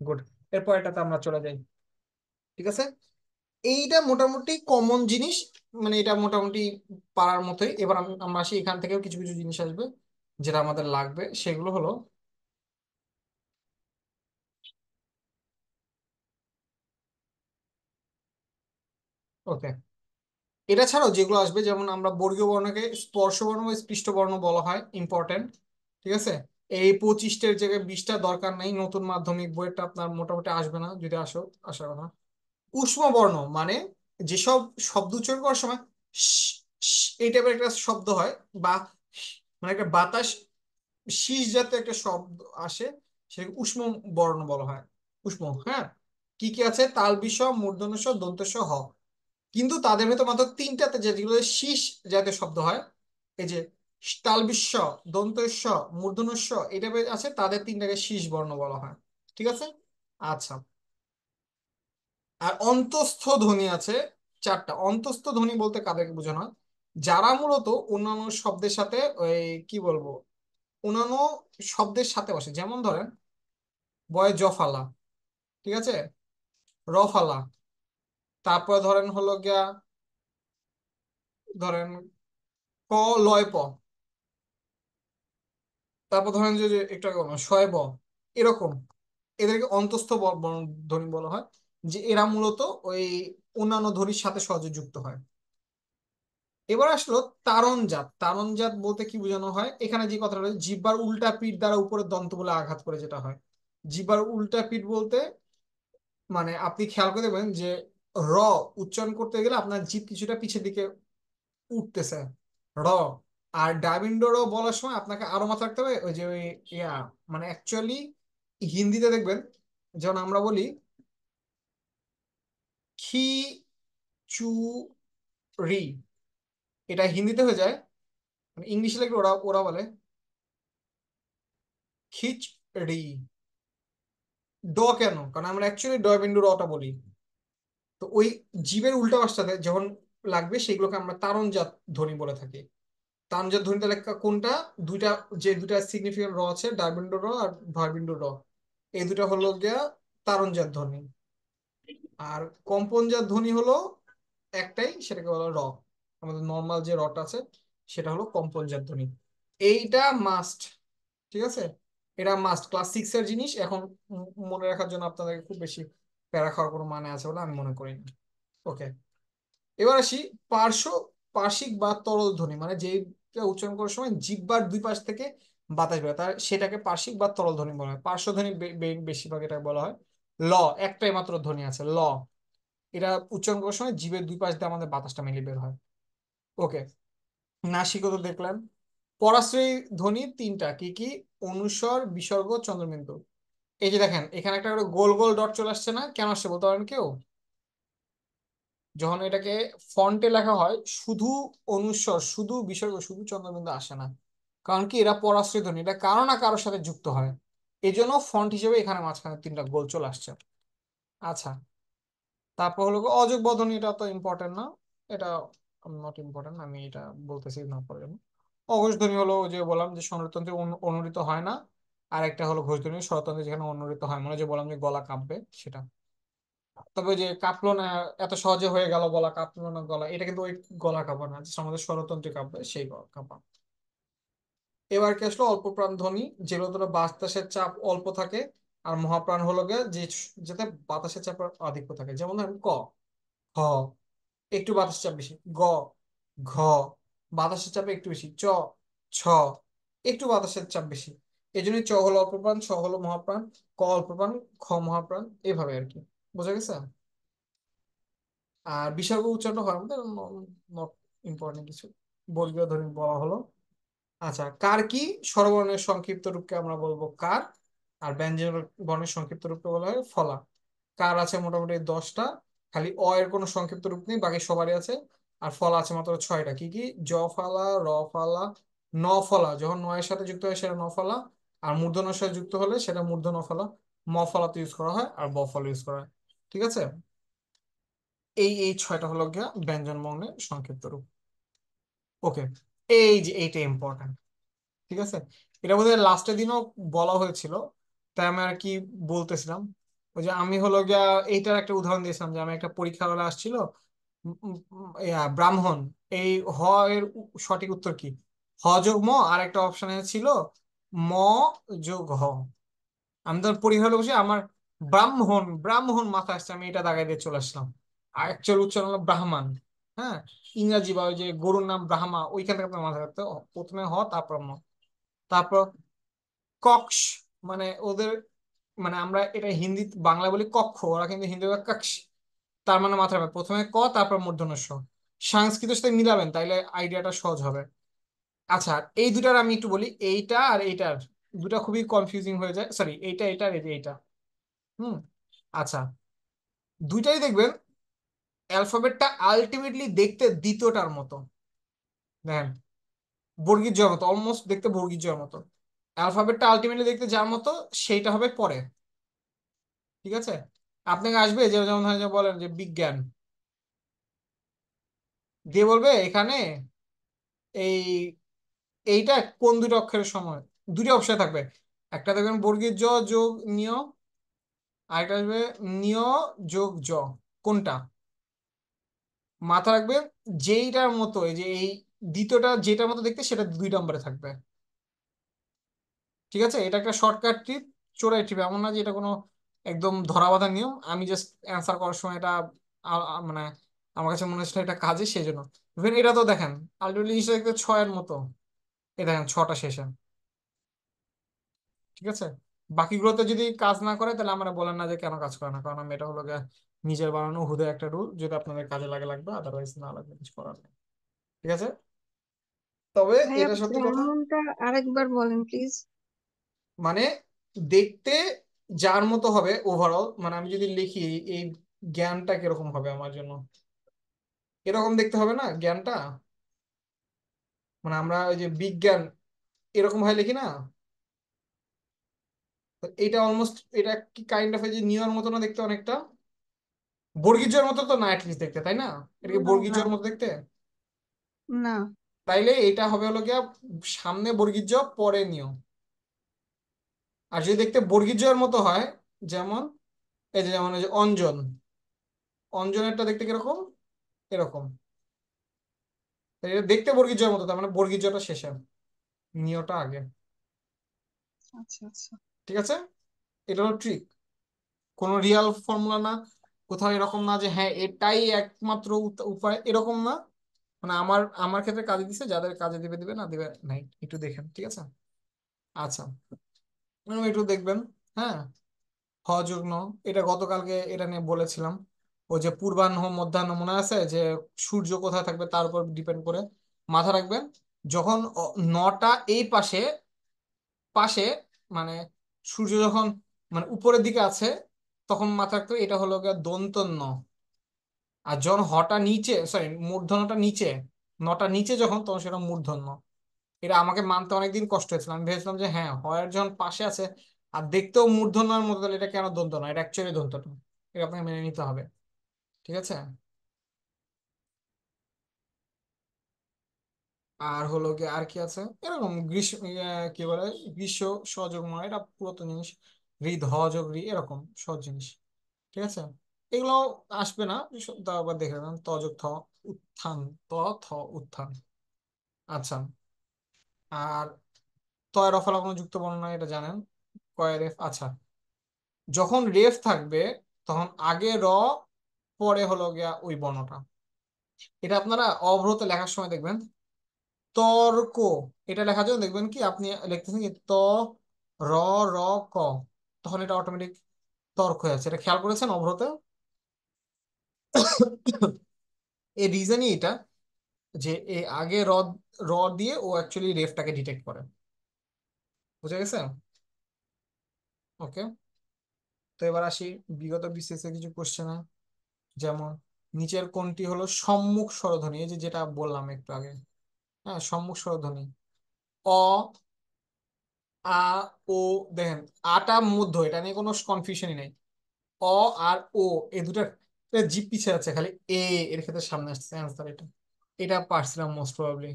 গুড। এরপর এটাতে আমরা চলে যাই। ঠিক আছে, এইটা মোটামুটি কমন জিনিস, মানে এটা মোটামুটি পারার মতোই। এবার আমরা আসি, এখান থেকেও কিছু কিছু জিনিস আসবে যেটা আমাদের লাগবে, সেগুলো হলো ওকে। এটা ছাড়াও যেগুলো আসবে, যেমন আমরা বর্গীয় বর্ণকে স্পর্শ বর্ণ বা স্পৃষ্ট বর্ণ বলা হয়, ইম্পর্টেন্ট। ঠিক আছে, এই 25টার জায়গায় 20টা দরকার নেই, নতুন মাধ্যমিক বইটা আপনার মোটামুটি আসবে না, যদি আসো আসার কথা। উষ্ম বর্ণ মানে যেসব শব্দ উচ্চারণ করার সময় শ, শ এই টাইপের একটা শব্দ হয়, বা মানে একটা বাতাস শীষ জাতীয় একটা শব্দ আসে, সেটাকে উষ্ম বর্ণ বলা হয়। উষ্ম, হ্যাঁ। কি কি আছে, তালবি শ, মূর্ধন্য ষ, দন্ত স, হ। কিন্তু তাদের ভেতর মাত্র তিনটাতে যেগুলো শীষ জাতীয় শব্দ হয়, এই যে তালবি শ, দন্ত স, মূর্ধন্য ষ, এই টাইপের আছে, তাদের তিনটাকে শীষ বর্ণ বলা হয়। ঠিক আছে, আচ্ছা। আর অন্তঃস্থ ধ্বনি আছে চারটা। অন্তঃস্থ ধ্বনি বলতে কাদেরকে বোঝানো হয়, যারা মূলত অন্যান্য শব্দের সাথে ওই কি বলবো, অন্যান্য শব্দের সাথে বসে। যেমন ধরেন বয়ে জফালা, ঠিক আছে, রফালা, তারপরে ধরেন হলো গিয়া, ধরেন ক লয় প, তারপর ধরেন যে যে একটু আগে বললাম শয় ব, এরকম। এদেরকে অন্তঃস্থ ধ্বনি বলা হয়, যে এরা মূলত ওই অন্যান্য ধ্বনির সাথে সহজে যুক্ত হয়। এবার আসলো তারণজাত। তারণজাত বলতে কি বোঝানো হয়, এখানে যে কথাটা রয়েছে, জিহ্বার উল্টা পিঠ দ্বারা উপরের দন্ত বলে আঘাত করে যেটা হয়। জিহ্বার উল্টা পিঠ বলতে মানে আপনি খেয়াল করে দেখবেন যে র উচ্চারণ করতে গেলে আপনার জিভ কিছুটা পিছের দিকে উঠতেছে, র। আর ডাবিন্ডো র বলার সময় আপনাকে আরো মাথা রাখতে হবে, ওই যে ওই ইয়া, মানে অ্যাকচুয়ালি হিন্দিতে দেখবেন, যেমন আমরা বলি খি চু রি, এটা হিন্দিতে হয়ে যায়, মানে ইংলিশে লিখলে ওরা ওরা বলে খিচ রি। ড কেন, কারণ আমরা অ্যাকচুয়ালি ড বিন্দু রটা বলি। তো ওই জীবের উল্টা পাশটাতে যখন লাগবে সেগুলোকে আমরা তারণজাত ধ্বনি বলে থাকি। তারণজাত ধ্বনি তাহলে কোনটা, দুইটা, যে দুইটা সিগনিফিকেন্ট র আছে, ডারবিন্দু র আর ভয়বিন্দু র, এই দুটা হলো গিয়া তারণজাত ধ্বনি। আর কম্পনজাত ধ্বনি হলো একটাই, সেটাকে বলা হয় র। আমাদের নর্মাল যে রটা আছে সেটা হলো কম্পনজাত ধ্বনি। এইটা মাস্ট। ঠিক আছে, এটা মাস্ট, ক্লাস 6 এর জিনিস এখন। মনে রাখার জন্য আপনাদের খুব বেশি প্যারা খাওয়ার কোনো মানে আছে বলে আমি মনে করি না। ওকে, এবার আসি পার্শ্ব, পার্শ্বিক বা তরল ধ্বনি, মানে যেটা উচ্চারণ করার সময় জিহ্বার দুই পাশ থেকে বাতাস বের হয়, তার সেটাকে পার্শ্বিক বা তরল ধ্বনি বলা হয়। পার্শ্ব ধ্বনি বেশিরভাগ এটা বলা হয় ল। একটাই মাত্র ধ্বনি আছে ল, এটা উচ্চারণ করার সময় জিভের দুই পাশ দিয়ে আমাদের বাতাসটা মিলিয়ে বের হয়। ওকে, নাসিকও তো দেখলেন। পরাশ্রয়ী ধ্বনি তিনটা, কি কি, অনুস্বর, বিসর্গ, চন্দ্রবিন্দু। এই যে দেখেন এখানে একটা করে গোল গোল ডট চলে আসছে না, কেন আসছে বলতে পারেন কেউ? যখন এটাকে ফন্টে লেখা হয়, শুধু অনুস্বর, শুধু বিসর্গ, শুধু চন্দ্রবিন্দু আসে না, কারণ কি এরা পরাশ্রয়ী ধ্বনি, এটা কারো না কারোর সাথে যুক্ত হয়, এই জন্য ফন্ট হিসেবে এখানে মাঝখানে তিনটা গোল চলে আসছে। আচ্ছা, তারপর হলো গিয়ে অযোগ্য ধ্বনি, এটা তো ইম্পর্টেন্ট না, এটা নট ইম্পর্টেন্ট, আমি এটা বলতেছি না পরে। অঘোষ ধ্বনি হলো ওই যে বললাম যে স্বরতন্ত্রে অনুরিত হয় না, আর একটা হলো ঘোষ ধ্বনি, স্বরতন্ত্রে যেখানে অনুরিত হয়, মানে যে বললাম যে গলা কাঁপবে সেটা। তবে ওই যে কাঁপলো না, এত সহজে হয়ে গেল গলা কাঁপলো না, গলা এটা কিন্তু ওই গলা কাঁপা না, just আমাদের স্বরতন্ত্রে কাঁপবে সেই গলা কাঁপা। এবার কি আসলো অল্প প্রাণ ধ্বনি, যেগুলো ধরো বাতাসের চাপ অল্প থাকে, আর মহাপ্রাণ হলো গিয়ে যে যাতে বাতাসের চাপ আধিক্য থাকে, যেমন ধরেন ক, খ, একটু বাতাসের চাপ বেশি, গ, ঘ, বাতাসের চাপ একটু বেশি, চ, ছ, একটু বাতাসের চাপ বেশি। এই জন্যই চ হলো অল্প প্রাণ, ছ হলো মহাপ্রাণ, ক অল্প প্রাণ, খ মহাপ্রাণ, এইভাবে আর কি। বোঝা গেছে? আর বিসর্গ উচ্চারণ হয় আমাদের নট ইম্পর্টেন্ট কিছু, বর্গীয় ধ্বনি বলা হলো। আচ্ছা, কার কি স্বরবর্ণের সংক্ষিপ্ত রূপকে আমরা বলবো কার, আর ব্যঞ্জন বর্ণের সংক্ষিপ্ত রূপকে বলা হয় ফলা। কার আছে মোটামুটি 10টা, খালি অ এর কোনো সংক্ষিপ্ত রূপ নেই, বাকি সবারই আছে। আর ফলা আছে মাত্র 6টা, কি কি? জ ফালা, র ফালা, ন ফলা, যখন নয়ের সাথে যুক্ত হয় সেটা ন ফলা, আর মূর্ধন্যের সাথে যুক্ত হলে সেটা মূর্ধন্য ফলা। ম ফলাতে ইউজ করা হয়, আর ব ফলা ইউজ করা হয়। ঠিক আছে, এই 6টা হলো গিয়া ব্যঞ্জন বর্ণের সংক্ষিপ্ত রূপ। ওকে, এই যে এইটা ইম্পর্টেন্ট। ঠিক আছে, এটা বোধহয় লাস্টের দিনও বলা হয়েছিল, তাই আমি আর কি বলতেছিলাম। ওই যে আমি হলো গিয়া এইটার একটা উদাহরণ দিয়েছিলাম, যে আমি একটা পরীক্ষা হলে আসছিল ব্রাহ্মণ, এই হ এর সঠিক উত্তর কি? হ যোগ ম, আর একটা অপশনে ছিল ম যোগ হ। আমি তো পরীক্ষা হলে বসে আমার ব্রাহ্মণ ব্রাহ্মণ মাথা আসছে, আমি এটা দাগাই দিয়ে চলে আসলাম। আর অ্যাকচুয়াল উচ্চারণ হলো ব্রাহ্মণ। হ্যাঁ, ইংরাজি বা ওই যে গরুর নাম ব্রাহ্মা, ওইখান থেকে আপনার মাথা রাখতে হবে। প্রথমে হ, তারপর ম। তারপর কক্স, মানে ওদের, মানে আমরা এটা হিন্দি বাংলা বলি কক্ষ, ওরা কিন্তু হিন্দি বলে কক্ষ। তার মানে মাথায় রাখবে প্রথমে ক, তারপর মূর্ধন্য ষ। সংস্কৃতের সাথে মিলাবেন, তাইলে আইডিয়াটা সহজ হবে। আচ্ছা, এই দুটার আমি একটু বলি, এইটা আর এইটার দুটা খুবই কনফিউজিং হয়ে যায়, সরি এইটা এইটা আর এই যে এইটা। হুম। আচ্ছা, দুইটাই দেখবেন অ্যালফাবেটটা আলটিমেটলি দেখতে দ্বিতীয়টার মতো। দেখেন, বর্গীর জয়ের মতো, অলমোস্ট দেখতে বর্গীর জয়ের মতো। অ্যালফাবেটটা আলটিমেটলি দেখতে যার মতো, সেইটা হবে পরে। ঠিক আছে, আপনাকে আসবে যে যেমন হয় যে বলেন যে বিজ্ঞান দিয়ে বলবে এখানে এই এইটা কোন দুটো অক্ষরের সময়, দুটো অপশন থাকবে। একটা দেখবেন বর্গীর জ যোগ নিয়, আরেকটা আসবে নিয় যোগ জ। কোনটা? মাথা রাখবেন, যেইটার মতো, এই যে এই দ্বিতীয়টা যেটার মতো দেখতে, সেটা 2 নম্বরে থাকবে। ঠিক আছে, এটা একটা শর্টকাট টিপ, চোরাই টিপ, এমন না যে এটা কোনো একদম ধরাবাঁধা নিয়ম। আমি জাস্ট অ্যান্সার করার সময় এটা মানে আমার কাছে মনে হচ্ছিল এটা কাজে, সেই জন্য। ইভেন এটা তো দেখেন আলটিমেটলি জিনিসটা দেখতে 6-এর মতো, এই দেখেন 6টা শেষে। ঠিক আছে, বাকিগুলোতে যদি কাজ না করে তাহলে আমরা বলেন না যে কেন কাজ করে না, কারণ আমি এটা হলো গিয়ে নিজের বানানো হুদে একটা রুল, যদি আপনাদের কাজে লাগে লাগবে, আদারওয়াইজ না লাগবে, কিছু করার নেই। ঠিক আছে, তবে ভাইয়া, এটা সত্যি কথা, ব্রাহ্মণটা আরেকবার বলেন প্লিজ। মানে দেখতে যার মতো হবে ওভারঅল, মানে আমি যদি লিখি এই জ্ঞানটা কিরকম হবে আমার জন্য, এরকম দেখতে হবে না জ্ঞানটা? মানে আমরা ওই যে বিজ্ঞান এরকম হয় লিখি না? তো এটা অলমোস্ট, এটা কি কাইন্ড অফ এই যে নিয়র মতো না দেখতে অনেকটা? বর্গীজের মতো তো না অ্যাটলিস্ট দেখতে, তাই না? এটা কি না না বর্গীজের মতো দেখতে? না। তাইলে এটা হবে হলো গিয়া সামনে বর্গীজ, পরে নিয়। আর যদি দেখতে বর্গীজের মতো হয়, যেমন এই যে যেমন এই যে অঞ্জন, অঞ্জনেরটা দেখতে কিরকম? এরকম। তাই এটা দেখতে বর্গীজের মতো, তার মানে বর্গীজটা শেষে, নিয়টা আগে। আচ্ছা আচ্ছা। ঠিক আছে, এটা হলো ট্রিক, কোনো রিয়াল ফর্মুলা না, কোথাও এরকম না যে হ্যাঁ এটাই একমাত্র উপায়, এরকম না। মানে আমার আমার ক্ষেত্রে কাজে দিছে, যাদের কাজে দিবে দিবে, না দিবে নাই, একটু দেখেন। ঠিক আছে, আচ্ছা, একটু দেখবেন। হ্যাঁ, হ যোগ ন, এটা গতকালকে এটা নিয়ে বলেছিলাম। ওই যে পূর্বাহ্ন মধ্যাহ্ন মনে আছে, যে সূর্য কোথায় থাকবে তার উপর ডিপেন্ড করে। মাথা রাখবেন, যখন নটা এই পাশে পাশে, মানে সূর্য যখন মানে উপরের দিকে আছে, তখন মাথা রাখতে হবে এটা হলো গিয়ে দন্ত ন। আর যখন হটা নিচে, সরি মূর্ধন্যটা নিচে, নটা নিচে যখন, তখন সেটা মূর্ধন্য। এটা আমাকে মানতে অনেকদিন কষ্ট হয়েছিল, আমি ভেবেছিলাম যে হ্যাঁ হয়ের যখন পাশে আছে আর দেখতেও মূর্ধন্যের মতো, তাহলে এটা কেন দন্ত না, এটা অ্যাকচুয়ালি দন্ত না। এটা আপনাকে মেনে নিতে হবে। ঠিক আছে, আর হলো গিয়ে আর কি আছে এরকম গ্রীষ্ম, কি বলে, গ্রীষ্ম সহযোগ মনে, এটা পুরাতন জিনিস। হৃদ হ যোগ রি, এরকম সহজ জিনিস। ঠিক আছে, এগুলো আসবে না, তাও আবার দেখে নেবেন। ত যোগ থ, উত্থান, ত থ উত্থান। আচ্ছা, আর তয় রফলা কোনো যুক্ত বর্ণ নাই, এটা জানেন। কয় রেফ, আচ্ছা, যখন রেফ থাকবে তখন আগে র, পরে হলো গিয়া ওই বর্ণটা। এটা আপনারা অবরত লেখার সময় দেখবেন, তর্ক, এটা লেখার জন্য দেখবেন কি আপনি লিখতেছেন কি ত র র ক, তখন এটা অটোমেটিক তর্ক হয়ে যাচ্ছে। এটা খেয়াল করেছেন অবরতে? এর রিজনই এটা যে আগে র দিয়ে ও অ্যাকচুয়ালি রেফটাকে ডিটেক্ট করে। বুঝা গেছে? ওকে, তো এবার আসি বিগত বিসিএস এর কিছু কোশ্চেনে। যেমন নিচের কোনটি হলো সম্মুখ স্বরধ্বনি, এই যে যেটা বললাম একটু আগে। হ্যাঁ, সম্মুখ স্বরধ্বনি। অ, আ, ও। দেখেন, আটা মধ্য, এটা নিয়ে কোনো কনফিউশনই নেই। অ আর ও, এই দুটা জিপ পিছিয়ে আছে, খালি এ এর ক্ষেত্রে সামনে আসছে অ্যান্সার। এটা এটা পারছিলাম মোস্ট প্রবাবলি।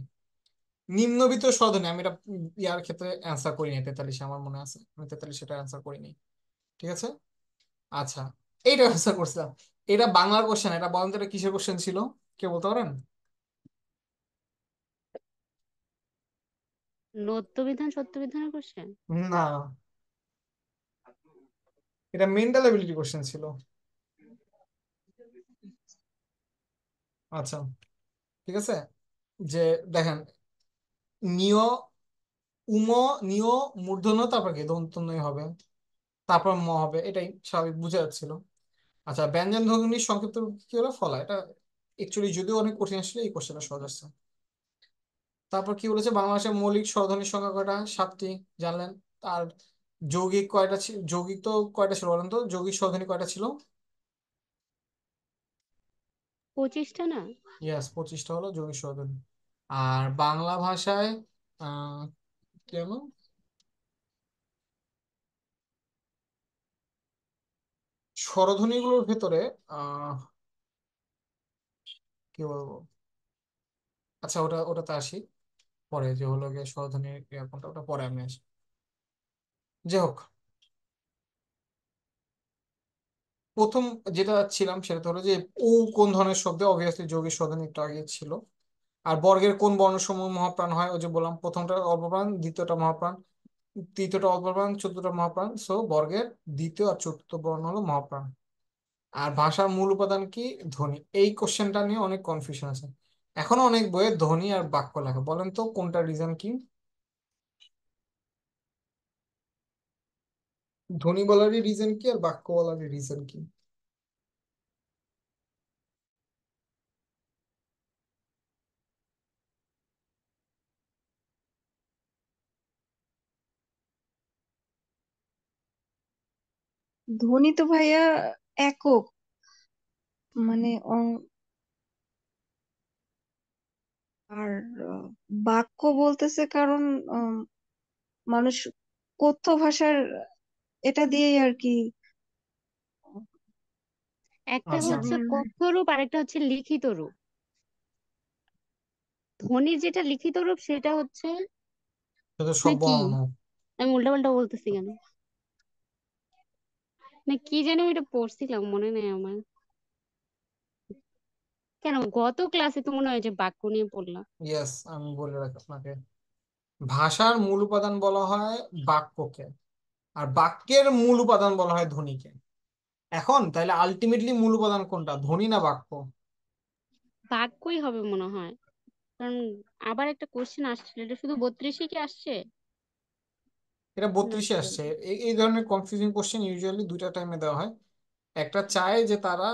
নিম্নবিত্ত স্বরধ্বনি আমি এটা ইয়ার ক্ষেত্রে অ্যান্সার করিনি, 43 আমার মনে আছে, আমি 43 সেটা অ্যান্সার করিনি। ঠিক আছে, আচ্ছা, এইটা অ্যান্সার করছিলাম। এটা বাংলার কোশ্চেন, এটা বলেন তো এটা কিসের কোশ্চেন ছিল, কে বলতে পারেন? নত্য বিধান সত্য বিধানের কোশ্চেন। না, এটা মেন্টাল এবিলিটি কোশ্চেন ছিল। আচ্ছা, ঠিক আছে, যে দেখেন, নিয়, উম, নিয়, মূর্ধন্য, তারপর কি দন্তন্য হবে, তারপর ম হবে, এটাই স্বাভাবিক, বুঝা যাচ্ছিল। আচ্ছা, ব্যঞ্জন ধ্বনির সংক্ষিপ্ত রূপ কি হলো, ফলা। এটা একচুয়ালি যদিও অনেক কঠিন আসলে এই কোশ্চেনটা সহজ আসছে। তারপর কি বলেছে, বাংলাদেশের মৌলিক স্বরধ্বনির সংখ্যা কয়টা? 7টি, জানলেন। আর যৌগিক কয়টা ছিল? যৌগিক তো কয়টা ছিল বলেন তো, যৌগিক স্বরধ্বনি কয়টা ছিল? 25টা না? ইয়াস, 25টা হলো যৌগিক স্বরধ্বনি। আর বাংলা ভাষায় কেমন স্বরধ্বনিগুলোর ভেতরে আহ কি বলবো, আচ্ছা ওটা ওটাতে আসি পরে, যে হলো গিয়ে স্বরধ্বনির কোনটা, ওটা পরে আমি আসি। যাই হোক, প্রথম যেটা ছিলাম সেটা তো হলো যে ও কোন ধরনের শব্দে, অবভিয়াসলি যৌগিক স্বরধ্বনি একটু আগে ছিল। আর বর্গের কোন বর্ণসমূহ মহাপ্রাণ হয়, ওই যে বললাম, প্রথমটা অল্পপ্রাণ, দ্বিতীয়টা মহাপ্রাণ, তৃতীয়টা অল্পপ্রাণ, চতুর্থটা মহাপ্রাণ। সো বর্গের দ্বিতীয় আর চতুর্থ বর্ণ হলো মহাপ্রাণ। আর ভাষার মূল উপাদান কি? ধ্বনি। এই কোশ্চেনটা নিয়ে অনেক কনফিউশন আছে, এখনো অনেক বইয়ে ধ্বনি আর বাক্য লেখা। বলেন তো কোনটা রিজন কি, ধ্বনি বলারই রিজন কি আর বাক্য বলারই রিজন কি? ধ্বনি তো ভাইয়া একক, মানে আর আহ, বাক্য বলতেছে কারণ উম, মানুষ কথ্য ভাষার এটা দিয়েই আর কি। একটা আচ্ছা, হচ্ছে কথ্য রূপ আর একটা হচ্ছে লিখিত রূপ। ধ্বনির যেটা লিখিত রূপ সেটা হচ্ছে সেটা না সব কি, বর্ণ। আমি উল্টাপাল্টা বলতেছি কেন, না কি জানি আমি এটা পড়ছিলাম মনে নেই আমার। কেন গত ক্লাসে তো মনে হয় যে বাক্য নিয়ে পড়লাম। ইয়েস, আমি বলে রাখি আপনাকে, ভাষার মূল উপাদান বলা হয় বাক্যকে, আর বাক্যের মূল উপাদান বলা হয় ধ্বনিকে। এখন তাহলে আলটিমেটলি মূল উপাদান কোনটা, ধ্বনি না বাক্য? বাক্যই হবে মনে হয়, কারণ আবার একটা কোশ্চেন আসছিল, এটা শুধু 32-এ কি আসছে এটা 32-এ নাকি? আসছে। এই ধরনের কনফিউজিং কোশ্চেন ইউজুয়ালি দুইটা টাইমে দেওয়া হয়। একটা চায় যে তারা,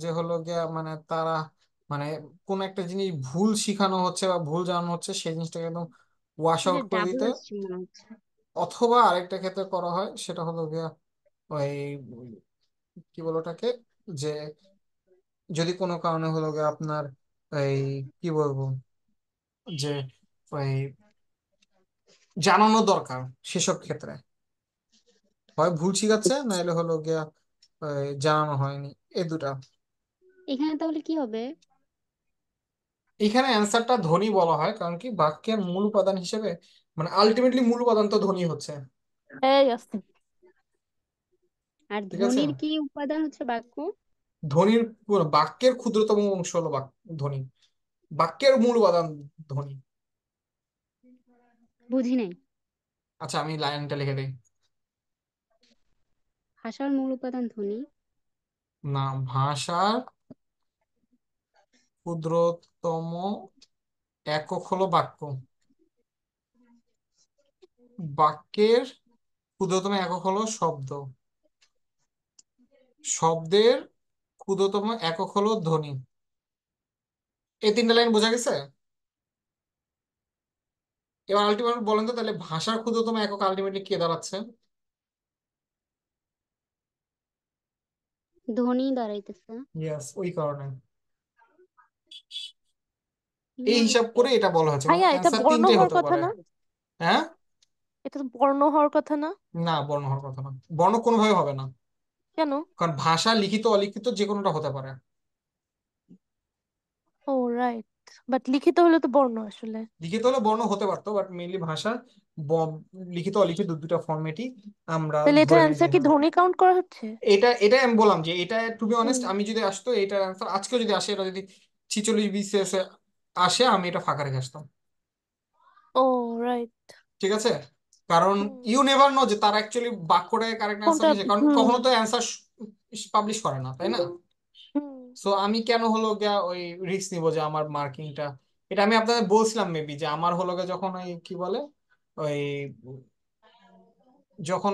যে হলো গিয়া মানে তারা, মানে কোন একটা জিনিস ভুল শিখানো হচ্ছে বা ভুল জানানো হচ্ছে, সেই জিনিসটাকে একদম ওয়াশ এটা আউট করে ডাবল দিতে। আসছে মনে হচ্ছে। অথবা আরেকটা ক্ষেত্রে করা হয়, সেটা হলো গিয়া ওই কি বলো ওটাকে, যে যদি কোনো কারণে হলো গিয়ে আপনার এই কি বলবো, যে ওই জানানো দরকার, সেসব ক্ষেত্রে হয় ভুল শিখাচ্ছে, নাহলে হলো গিয়া জানানো হয়নি, এই দুটা। এখানে তাহলে কি হবে? এখানে অ্যান্সারটা ধ্বনি বলা হয়, কারণ কি বাক্যের মূল উপাদান হিসেবে, মানে আলটিমেটলি মূল উপাদান তো ধ্বনি হচ্ছে। এই আছে। আর ঠিক আছে, ধ্বনির কি উপাদান হচ্ছে বাক্য? ধ্বনির বাক্যের ক্ষুদ্রতম অংশ হলো ধ্বনি, বাক্যের মূল উপাদান ধ্বনি। বুঝি নাই। আচ্ছা, আমি লাইনটা লিখে দিই। ভাষার মূল উপাদান ধ্বনি। না, ভাষার ক্ষুদ্রতম একক হলো বাক্য, বাক্যের ক্ষুদ্রতম একক হলো শব্দ, শব্দের ক্ষুদ্রতম একক হলো ধ্বনি। এই তিনটা লাইন বোঝা গেছে? এবার আলটিমেট বলেন তো তাহলে ভাষার ক্ষুদ্রতম একক আলটিমেটলি কে দাঁড়াচ্ছে? ধ্বনি দাঁড়াইতেছে। ইয়েস, ওই কারণে এই ইয়া, হিসাব করে এটা বলা হয়েছে, এবং ভাইয়া এটা অ্যান্সার বর্ণ তিনটে হওয়ার হতে কথা পারে। না? হ্যাঁ, এটা তো বর্ণ হওয়ার কথা না? না বর্ণ হওয়ার কথা না, বর্ণ কোনোভাবে হবে না, কেন? কারণ ভাষা লিখিত অলিখিত যে কোনোটা হতে পারে। ও রাইট, বাট লিখিত হলে তো বর্ণ আসলে। লিখিত হলে বর্ণ হতে পারতো, বাট মেইনলি ভাষা লিখিত অলিখিত দুটা ফর্মেটই আমরা তাহলে এটার ধরে নিই যে অ্যান্সার কি হবে। ধ্বনি কাউন্ট করা হচ্ছে? এটাই আমি বললাম যে এটা টু বি অনেস্ট, হুম। আমি যদি আসতো এটার অ্যান্সার আজকেও যদি আসে, এটা যদি 46 BCS আসে, আমি এটা ফাঁকা রেখে আসতাম। ও রাইট। ঠিক আছে, কারণ হুম। ইউ নেভার নো যে তারা অ্যাকচুয়ালি বাক্যটাকে কারেক্ট অ্যান্সার কোনটা? নিয়েছে, কারণ হুম। কখনো তো অ্যান্সার পাবলিশ করে না, তাই না? হুম। সো আমি কেন হলো গিয়া ওই রিস্ক নিব যে আমার মার্কিংটা, এটা আমি আপনাদের বলছিলাম মেবি যে আমার হলো গিয়া যখন ওই কি বলে ওই যখন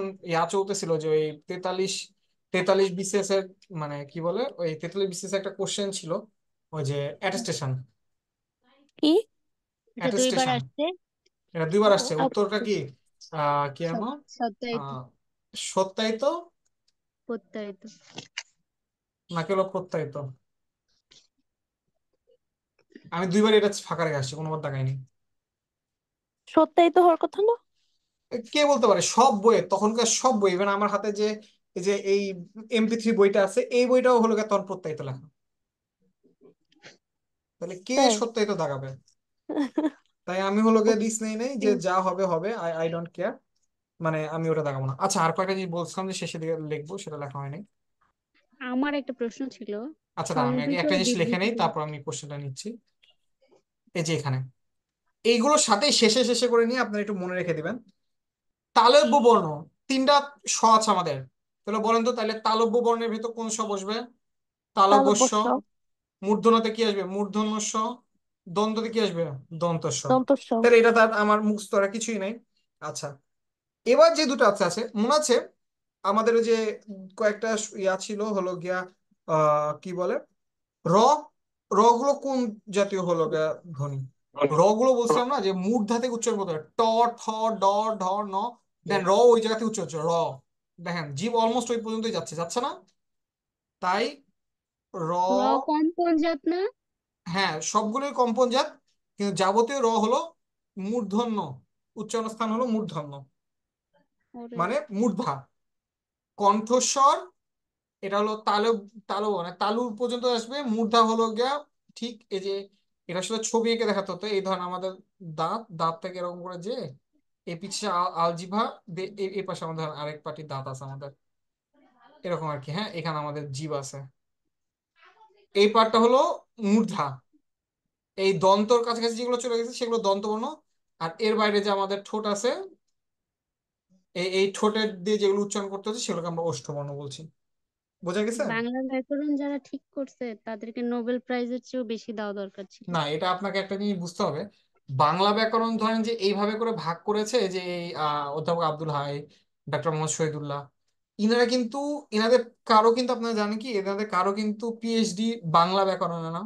চলতেছিল যে ওই 43 BCS এর, মানে কি বলে ওই 43 BCS একটা কোশ্চেন ছিল, ওই যে অ্যাটেস্টেশন। কি? এটা 2বার অ্যাটেস্টেশন আসছে। এটা 2বার ও আসছে, উত্তরটা আচ্ছা। কি কি জানো? সত্যায়িত। আহ সত্যায়িত প্রত্যায়িত। নাকি হলো প্রত্যায়িত? আমি 2বার এটা ফাঁকা রেখে আসছি, কোনোবার দেখাইনি। সত্যায়িত হওয়ার কথা না? কে বলতে পারে? সব বইয়ে তখনকার সব বই, ইভেন আমার হাতে যে এই যে এই MP3 বইটা আছে, এই বইটাও হলো গিয়ে তখন প্রত্যায়িত লেখা। তাহলে কে তাই? সত্যায়িত দাগাবে? তাই আমি হলো গিয়ে রিস্ক নেই নেই যে যা হবে হবে, আই আই ডোন্ট কেয়ার, মানে আমি ওটা দেখাবো না। আচ্ছা, আর কয়েকটা জিনিস বলছিলাম যে শেষের দিকে লিখবো, সেটা লেখা হয়নি। আমার একটা প্রশ্ন ছিল। আচ্ছা দাঁড়ান, আমি আগে সংগৃহীত একটা জিনিস লিখে নেই, বিবৃতি। তারপর আমি কোশ্চেনটা নিচ্ছি। এই যে এখানে এইগুলোর সাথে শেষে শেষে করে নিয়ে আপনারা একটু মনে রেখে দিবেন। তালব্য বর্ণ, তিনটা স আছে আমাদের, তাহলে বলেন তো তাহলে তালব্য বর্ণের ভিতর কোন স বসবে? তালব্য স। তালব্য শ। মূর্ধন্যতে কি আসবে? মূর্ধন্য স। দন্ততে কি আসবে? দন্ত স। দন্ত স। তাহলে এটা তার আমার মুখস্থ করা কিছুই নাই। আচ্ছা, এবার যে দুটো আছে আছে মনে আছে আমাদের ওই যে কয়েকটা ছিল হলো গিয়া কি বলে র, র গুলো কোন জাতীয় হলো গিয়া ধ্বনি? র গুলো বলছিলাম না যে মূর্ধা থেকে উচ্চারণ করতে হয়, ট, ঠ, ড, ঢ, ন, দেন র ওই জায়গা থেকে উচ্চারণ হচ্ছে র। দেখেন জীব অলমোস্ট ওই পর্যন্তই যাচ্ছে, যাচ্ছে না? তাই র, র কম্পন জাত না? হ্যাঁ সবগুলোই কম্পন জাত, কিন্তু যাবতীয় র হলো মূর্ধন্য, উচ্চারণ স্থান হলো মূর্ধন্য, ওরে, মানে মূর্ধা। কণ্ঠস্বর এটা হলো তালু, তালু মানে তালু পর্যন্ত আসবে, মূর্ধা হলো গিয়া ঠিক এই যে এটা আসলে ছবি এঁকে দেখাতে হতো, এই ধরেন আমাদের দাঁত, দাঁত থেকে এরকম করে যে এই পিছে আলজিভা, এই পাশে আমাদের আরেক পাটি দাঁত আছে আমাদের, এরকম আর কি। হ্যাঁ, এখানে আমাদের জিভ আছে, এই পার্টটা হলো মূর্ধা। এই দন্তর কাছাকাছি যেগুলো চলে গেছে সেগুলো দন্তবর্ণ, আর এর বাইরে যে আমাদের ঠোঁট আছে, এই ঠোঁটের দিয়ে যেগুলো উচ্চারণ করতে হচ্ছে সেগুলোকে আমরা ওষ্ঠবর্ণ বলছি। বোঝা গেছে? বাংলা ব্যাকরণ যারা ঠিক করছে তাদেরকে নোবেল প্রাইজের চেয়েও বেশি দেওয়া দরকার ছিল। না, এটা আপনাকে একটা জিনিস বুঝতে হবে, বাংলা ব্যাকরণ ধরেন যে এইভাবে করে ভাগ করেছে যে এই অধ্যাপক আব্দুল হাই, ডক্টর মোহাম্মদ শহীদুল্লাহ, ইনারা কিন্তু, ইনাদের কারো কিন্তু আপনারা জানেন কি, এনাদের কারো কিন্তু PhD বাংলা ব্যাকরণে না।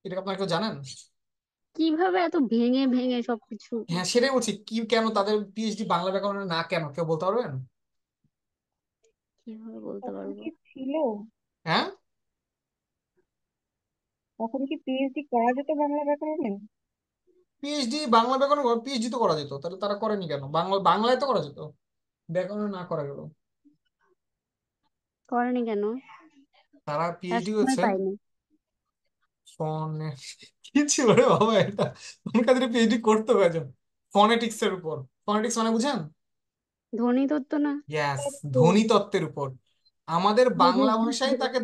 এটা আপনারা কেউ জানেন? কিভাবে এত ভেঙে ভেঙে সবকিছু? হ্যাঁ সেটাই বলছি, কি কেন তাদের PhD বাংলা ব্যাকরণে না, কেন কেউ বলতে পারবেন? কিভাবে বলতে তখন পারবো? কি ছিল? হ্যাঁ, তখন কি পিএইচডি করা যেত বাংলা ব্যাকরণে? বাংলা ব্যাকরণ PhD তো করা যেত, তাহলে তারা করেনি কেন? বাংলায় তো করা যেত, ব্যাকরণে না করা গেল। করেনি কেন? তারা তার PhD সময় হচ্ছে পাইনি। ফোনে, কি ছিল রে বাবা এটা, তখনকার দিনে PhD করতে কয়জন? ফনেটিক্স এর উপর। ফনেটিক্স মানে বুঝেন? ধ্বনি তত্ত্ব না? ইয়াস, ধ্বনি তত্ত্বের উপর। আমাদের বাংলা ভাষায় তাকে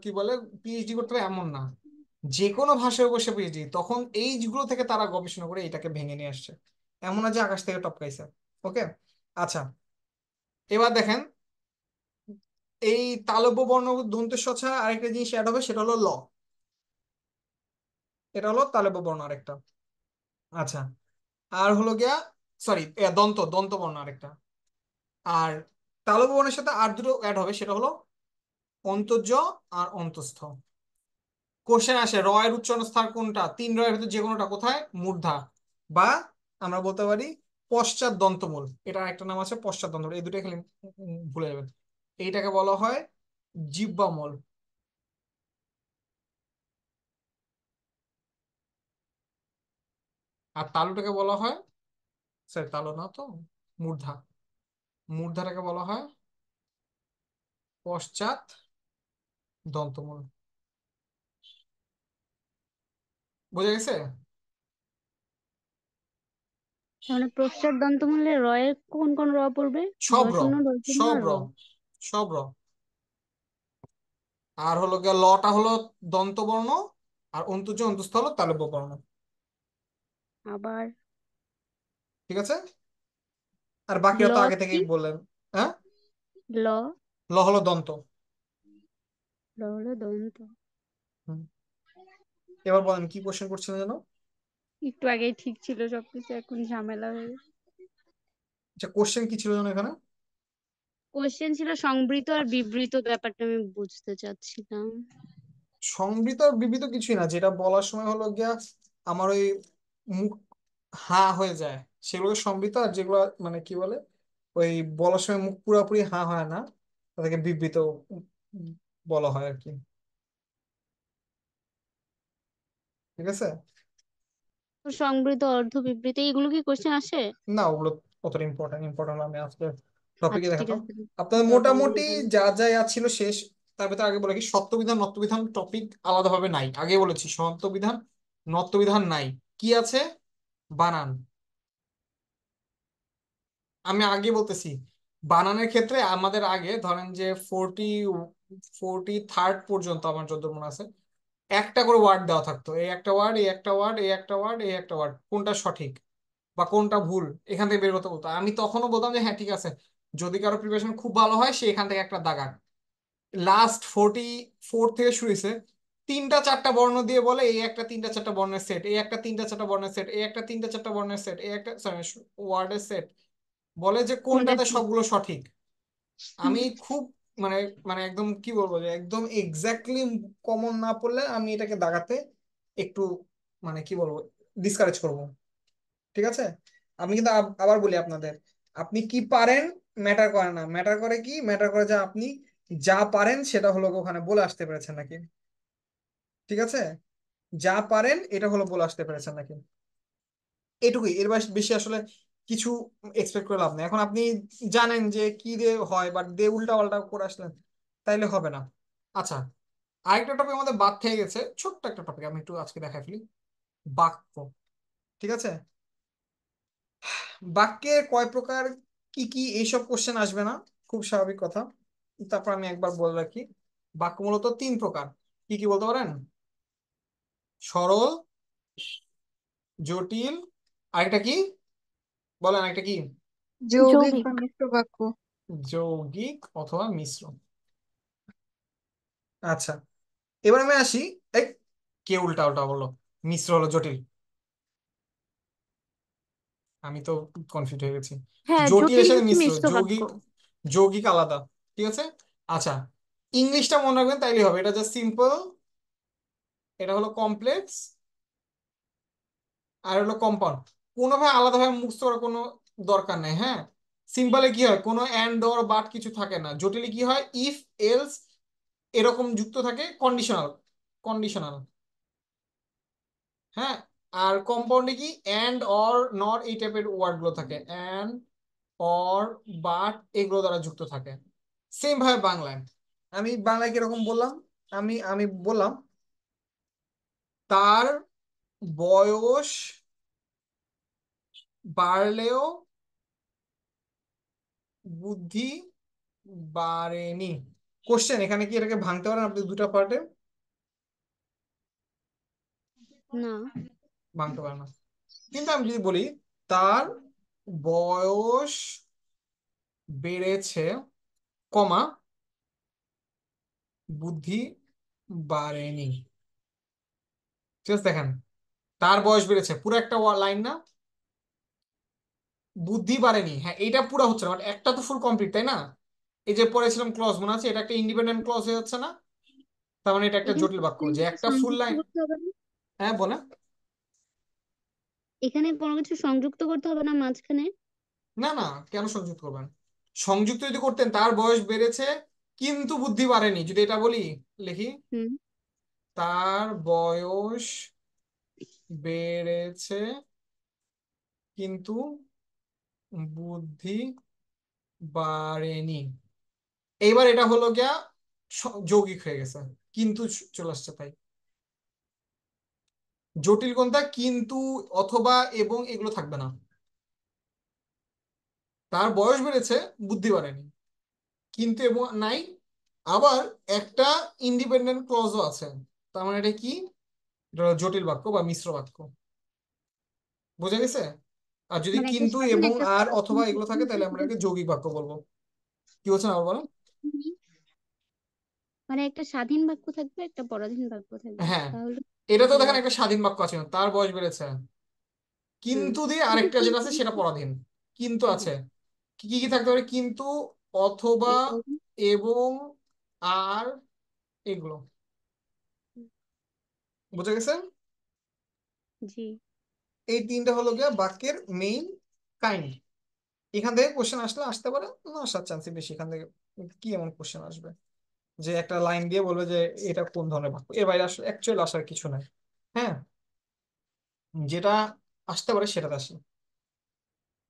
কি বলে PhD করতে হবে এমন না, যে কোনো ভাষায় বসে PhD। তখন এইগুলো থেকে তারা গবেষণা করে এটাকে ভেঙে নিয়ে আসছে, এমন না যে আকাশ থেকে টপকাইছে। ওকে, আচ্ছা, এবার দেখেন এই তালব্য বর্ণ দন্তেস ছাড়া আরেকটা জিনিস অ্যাড হবে, সেটা হলো ল। এটা হলো তালব্য বর্ণ আরেকটা। আচ্ছা, আর হলো গিয়া সরি, দন্ত, দন্ত বর্ণ আরেকটা। আর তালব্যবর্ণের সাথে আর দুটো অ্যাড হবে, সেটা হলো অন্তর্জ আর অন্তঃস্থ। কোশ্চেন আসে র এর উচ্চারণ স্থান কোনটা, তিন র এর ভিতর যে কোনোটা, কোথায়, মূর্ধা। বা আমরা বলতে পারি পশ্চাৎ দন্তমূল, এটা একটা নাম আছে পশ্চাৎ দন্তমূল, এই দুটো খালি ভুলে যাবেন। এইটাকে বলা হয় জিহ্বামূল। আর তালুটাকে বলা হয়, সরি তালু না তো, মূর্ধা। মূর্ধাটাকে বলা হয় পশ্চাৎ দন্তমূল। বোঝা গেছে? তার মানে প্রশ্চাৎ দন্তমূলে র এর কোন কোন র পড়বে? ঢ সব র, শূন্য, ঢ শূন্য সব আর র, র। সব র। আর হলো গিয়ে লটা হলো দন্তবর্ণ, আর অন্তুজ অন্তস্থ হলো তালব্য বর্ণ। আবার ঠিক আছে, আর বাকিরা ল তো আগে কি? থেকেই বললেন। হ্যাঁ, ল। ল হলো দন্ত। ল হলো দন্ত। হুম। এবার বলেন কি কোশ্চেন করছিলেন যেন? একটু আগেই ঠিক ছিল সবকিছু, এখন ঝামেলা হয়ে গেছে। আচ্ছা, কোশ্চেন কি ছিল যেন এখানে? কোশ্চেন ছিল সংবৃত আর বিবৃত, ব্যাপারটা আমি বুঝতে চাচ্ছিলাম। সংবৃত আর বিবৃত কিছুই না, যেটা বলার সময় হলো গিয়া আমার ওই মুখ হা হয়ে যায়, সেগুলোকে সংবৃত। আর যেগুলো মানে কি বলে, ওই বলার সময় মুখ পুরোপুরি হা হয় না, তাদেরকে বিবৃত বলা হয় আর কি। ঠিক আছে। তো সংবৃত, অর্ধ বিবৃতি, এগুলো কি কোশ্চেন আসে? না, ওগুলো অতটা ইম্পর্টেন্ট ইম্পর্টেন্ট আমি আজকে টপিকে আচ্ছা ঠিক দেখাতাম। আছে, আপনাদের দরকার নেই মোটামুটি তাহলে। যা যা ইয়াদ ছিল শেষ। তার ভিতরে আগে বলে কি, সত্যবিধান নত্যবিধান টপিক আলাদাভাবে নাই, আগে বলেছি সত্যবিধান নত্যবিধান নাই। কি আছে? বানান। আমি আগে বলতেছি, বানানের ক্ষেত্রে আমাদের আগে ধরেন যে 43rd পর্যন্ত আমার যত মনে আছে, একটা করে ওয়ার্ড দেওয়া থাকতো, এই একটা ওয়ার্ড, এই একটা ওয়ার্ড, এই একটা ওয়ার্ড, এই একটা ওয়ার্ড, কোনটা সঠিক বা কোনটা ভুল এখান থেকে বের করতে বলতো। আমি তখনও বলতাম যে হ্যাঁ ঠিক আছে, যদি কারো প্রিপারেশন খুব ভালো হয় সে এখান থেকে একটা দাগাক। লাস্ট 44 থেকে শুরু হয়েছে, তিনটা চারটা বর্ণ দিয়ে বলে এই একটা তিনটা চারটা বর্ণের সেট, এই একটা তিনটা চারটা বর্ণের সেট, এই একটা তিনটা চারটা বর্ণের সেট, এই একটা সরি ওয়ার্ডের সেট, বলে যে কোনটা কোনটাতে ঠিক? সবগুলো সঠিক। আমি খুব মানে মানে একদম কি বলবো, যে একদম এক্স্যাক্টলি কমন না পড়লে আমি এটাকে দাগাতে একটু মানে কি বলবো, ডিসকারেজ করব। ঠিক আছে। আমি কিন্তু আবার বলি আপনাদের, আপনি কি পারেন ম্যাটার করে না, ম্যাটার করে কি, ম্যাটার করে যে আপনি যা পারেন সেটা হলো ওখানে বলে আসতে পেরেছেন নাকি। ঠিক আছে, যা পারেন এটা হলো বলে আসতে পেরেছেন নাকি, এটুকুই। এর বেশি আসলে কিছু এক্সপেক্ট করে লাভ নেই। এখন আপনি জানেন যে কি দিয়ে হয়, বাট দিয়ে উল্টা পাল্টা করে আসলেন, তাইলে হবে না। আচ্ছা, আরেকটা টপিক আমাদের বাদ থেকে গেছে, ছোট্ট একটা টপিক আমি একটু আজকে দেখাই ফেলি। বাক্য। ঠিক আছে, বাক্যে কয় প্রকার, কি কি, এইসব কোশ্চেন আসবে না, খুব স্বাভাবিক কথা। তারপর আমি একবার বলে রাখি, বাক্য মূলত তিন প্রকার। কি কি বলতে পারেন? সরল, জটিল, আরেকটা কি বলেন, আরেকটা কি? যৌগিক বা যৌগিক। মিশ্র বাক্য। যৌগিক অথবা মিশ্র। আচ্ছা, এবার আমি আসি, এই কে উল্টা উল্টা বললো, মিশ্র হলো জটিল, আমি তো কনফিউজ হয়ে গেছি। হ্যাঁ, জটিলের জটিল সাথে হচ্ছে মিশ্র, মিশ্র বাক্য। যৌগিক, যৌগিক আলাদা। ঠিক আছে। আচ্ছা, ইংলিশটা মনে রাখবেন তাইলে হবে, এটা জাস্ট সিম্পল, এটা হলো কমপ্লেক্স, আর হলো কম্পাউন্ড। কোনোভাবে আলাদাভাবে মুখস্থ করার কোনো দরকার নেই। হ্যাঁ, সিম্পলে কি হয়, কোনো অ্যান্ড অর বাট কিছু থাকে না। জটিলে কি হয়, ইফ এলস এরকম যুক্ত থাকে, কন্ডিশনাল, কন্ডিশনাল। হ্যাঁ, আর কম্পাউন্ডে কি অ্যান্ড অর নট এই টাইপের ওয়ার্ড গুলো থাকে, অ্যান্ড অর বাট এগুলো দ্বারা যুক্ত থাকে। সেম ভাবে বাংলায়, আমি বাংলায় কিরকম বললাম, আমি আমি বললাম তার বয়স বাড়লেও বুদ্ধি বাড়েনি। কোশ্চেন এখানে কি এটাকে ভাঙতে পারেন আপনি দুটা পার্টে? না। ভাঙতে পারেন না। কিন্তু আমি যদি বলি তার বয়স বেড়েছে, কমা, বুদ্ধি বাড়েনি। ঠিক আছে, দেখেন, তার বয়স বেড়েছে পুরো একটা লাইন না, বুদ্ধি বাড়েনি, হ্যাঁ এইটা পুরো হচ্ছে না, বাট একটা তো ফুল কমপ্লিট, তাই না? এই যে পড়েছিলাম ক্লজ, মনে আছে? এটা একটা ইন্ডিপেন্ডেন্ট ক্লজ হয়ে যাচ্ছে না? তার মানে এটা একটা এখানে জটিল বাক্য, কোনো যে কিছু একটা ফুল সংযুক্ত লাইন। করতে হবে না? হ্যাঁ বলে। এখানে কোনো কিছু সংযুক্ত করতে হবে না মাঝখানে? না না, কেন সংযুক্ত করবেন? সংযুক্ত যদি করতেন, তার বয়স বেড়েছে কিন্তু বুদ্ধি বাড়েনি, যদি এটা বলি, লিখি, হুম। তার বয়স বেড়েছে কিন্তু বুদ্ধি বাড়েনি। এইবার এটা হলো গিয়া যৌগিক হয়ে গেছে, কিন্তু চলে আসছে, তাই জটিল কোনটা? কিন্তু, অথবা, এবং এগুলো থাকবে না। তার বয়স বেড়েছে, বুদ্ধি বাড়েনি, কিন্তু এবং নাই। আবার একটা ইন্ডিপেন্ডেন্ট ক্লজও আছে। তার মানে এটা কি? এটা হলো জটিল বাক্য বা মিশ্র বাক্য। বোঝা গেছে? আর যদি মানে একটা কিন্তু, স্বাধীন এবং, একটা আর, পরাধীন অথবা এগুলো থাকে, তাহলে আমরা থাকবে। এটাকে যৌগিক বাক্য বলবো। কি বলছেন আবার বলেন? মানে একটা স্বাধীন বাক্য থাকবে, একটা পরাধীন বাক্য থাকবে, হ্যাঁ, তাহলে এটা তো জটিল দেখেন বাক্য। একটা স্বাধীন বাক্য আছে, তার বয়স বেড়েছে, হুম। কিন্তু দিয়ে কিন্তু আরেকটা কি যেটা আছে সেটা পরাধীন, কিন্তু আছে। কি কি কি থাকতে পারে? কিন্তু, অথবা, এবং এবং, আর, এগুলো। বুঝা গেছে? জি। এই তিনটা হলো গিয়া বাক্যের মেইন কাইন্ড। এখান থেকে কোশ্চেন আসলে আসতে পারে, না আসার চান্স বেশি। এখান থেকে কি এমন কোশ্চেন আসবে যে একটা লাইন দিয়ে বলবে যে এটা কোন ধরনের বাক্য? এর বাইরে আসলে অ্যাকচুয়াল আসার কিছু নাই। হ্যাঁ, যেটা আসতে পারে সেটাতে আসে।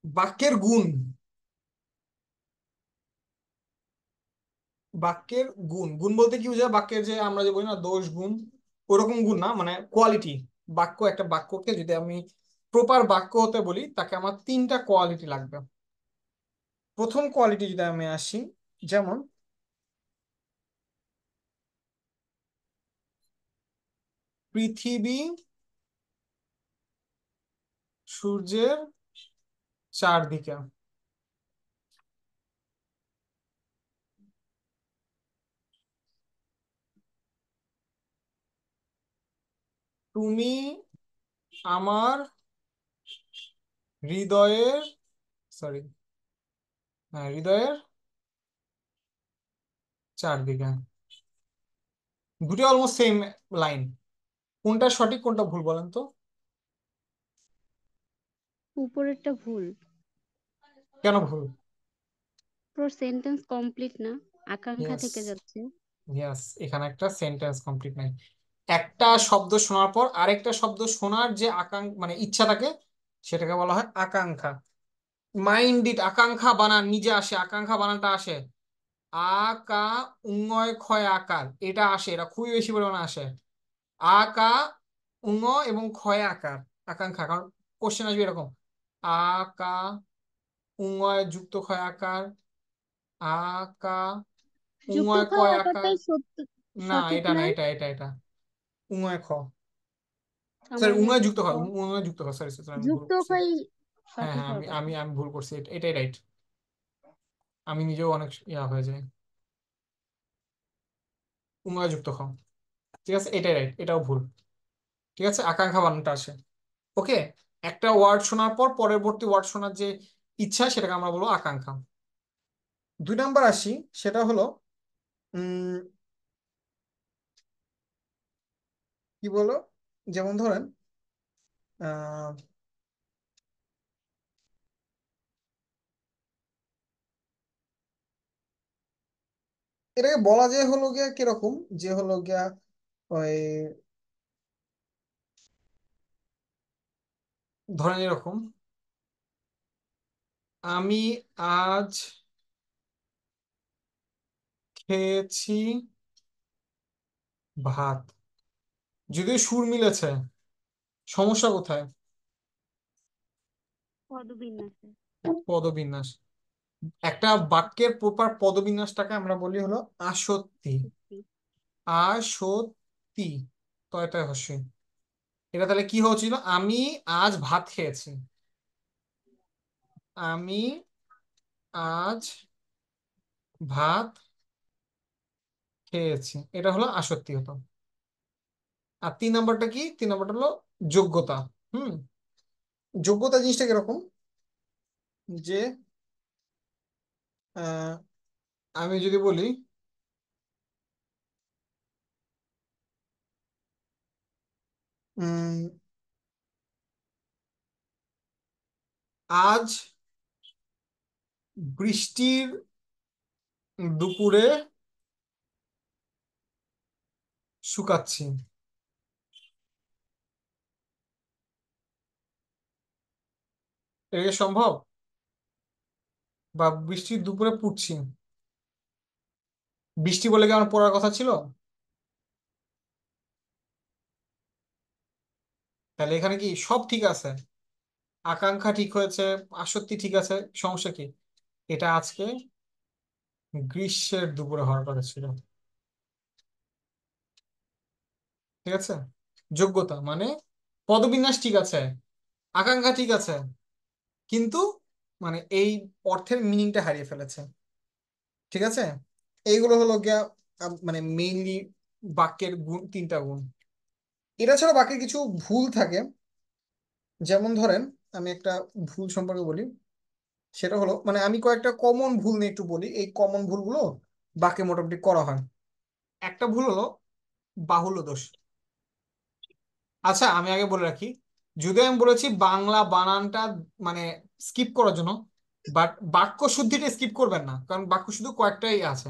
বাক্যের গুণ। বাক্যের গুণ, গুণ বলতে কি বোঝায়? বাক্যের যে আমরা যে বলি না দোষ গুণ, ওরকম গুণ না, মানে কোয়ালিটি। বাক্য, একটা বাক্যকে যদি আমি প্রপার বাক্য হতে বলি, তাকে আমার তিনটা কোয়ালিটি লাগবে। প্রথম কোয়ালিটি যদি আমি আসি, যেমন পৃথিবী সূর্যের চারদিকে। তুমি আমার হৃদয়ের, সরি, হ্যাঁ, হৃদয়ের চারদিকে। দুটো অলমোস্ট সেম লাইন। কোনটা সঠিক কোনটা ভুল বলেন তো? উপরেরটা ভুল। কেন ভুল? পুরো সেন্টেন্স কমপ্লিট না, আকাঙ্ক্ষা ইয়েস, থেকে যাচ্ছে। ইয়েস, এখানে একটা সেন্টেন্স কমপ্লিট নাই। একটা শব্দ শোনার পর আরেকটা শব্দ শোনার যে মানে ইচ্ছা থাকে, সেটাকে বলা হয় আকাঙ্ক্ষা। মাইন্ডিড, আকাঙ্ক্ষা বানান নিজে আসে, আকাঙ্ক্ষা বানানটা আসে আ কা উঙয় ক্ষয় আকার, এটা আসে, এটা খুবই বেশি পরিমাণে আসে। আ কা উঙ এবং ক্ষয় আকার, আকাঙ্ক্ষা। কারণ কোশ্চেন আসবে এরকম, আ কা উঙয় যুক্ত ক্ষয় আকার, আ কা যুক্ত উঙয় খাওয়া কয় আকার। আকারটাই না, সঠিক এটা না, না। এটা উঙয় খ, সরি, আমার উঙয় কাছে যুক্ত তো হয়, উঙয় যুক্ত হয়, সরি সরি, আমি ভুল যুক্ত করছি। খাই হ্যাঁ সঠিক হ্যাঁ, হওয়ার আমি কথা। আমি আমি ভুল করছি, এটাই রাইট। আমি নিজেও অনেক হয়ে যায়, উঙয় যুক্ত খ। ঠিক আছে, এটাই রাইট, এটাও ভুল। ঠিক আছে, আকাঙ্ক্ষা বানানটা আসে। ওকে, একটা ওয়ার্ড শোনার পর পরবর্তী ওয়ার্ড শোনার যে ইচ্ছা, সেটাকে আমরা বলবো আকাঙ্ক্ষা। 2 নাম্বার আসি, সেটা হলো উম কি বলো, যেমন ধরেন আহ এটাকে বলা যায় হলো গিয়া কিরকম, যে হলো গিয়া ওই, ধরেন এরকম, আমি আজ খেয়েছি ভাত। যদিও সুর মিলেছে, সমস্যা কোথায়? পদবিন্যাসে। পদবিন্যাস। একটা বাক্যের প্রপার পদবিন্যাসটাকে আমরা বলি হলো আসত্তি। আসত্তি, তয়টায় হস্যই। এটা তাহলে কি হচ্ছিল? আমি আজ ভাত খেয়েছি। আমি আজ ভাত খেয়েছি, এটা হলো আসক্তি হতো। আর 3 নাম্বারটা কি? 3 নাম্বারটা হলো যোগ্যতা। হুম, যোগ্যতা জিনিসটা কিরকম, যে আহ, আমি যদি বলি উম আজ বৃষ্টির দুপুরে শুকাচ্ছি, এটা কি সম্ভব? বা বৃষ্টির দুপুরে পুড়ছি, বৃষ্টি বলে কি আমার পড়ার কথা ছিল? তাহলে এখানে কি সব ঠিক আছে, আকাঙ্ক্ষা ঠিক হয়েছে, আসক্তি ঠিক আছে, সমস্যা কি? এটা আজকে গ্রীষ্মের দুপুরে হওয়ার কথা ছিল। ঠিক আছে, যোগ্যতা মানে পদবিন্যাস ঠিক আছে, আকাঙ্ক্ষা ঠিক আছে, কিন্তু মানে এই অর্থের মিনিংটা হারিয়ে ফেলেছে। ঠিক আছে, এইগুলো হলো গিয়া মানে মেইনলি বাক্যের গুণ, তিনটা গুণ। এটা ছাড়া বাকি কিছু ভুল থাকে, যেমন ধরেন আমি একটা ভুল সম্পর্কে বলি। সেটা হলো মানে আমি কয়েকটা কমন ভুল নিয়ে একটু বলি, এই কমন ভুলগুলো বাক্যে মোটামুটি করা হয়। একটা ভুল হলো বাহুল্য দোষ। আচ্ছা আমি আগে বলে রাখি, যদি আমি বলেছি বাংলা বানানটা মানে স্কিপ করার জন্য, বাট বাক্য শুদ্ধিটা স্কিপ করবেন না, কারণ বাক্য শুধু কয়েকটাই আছে।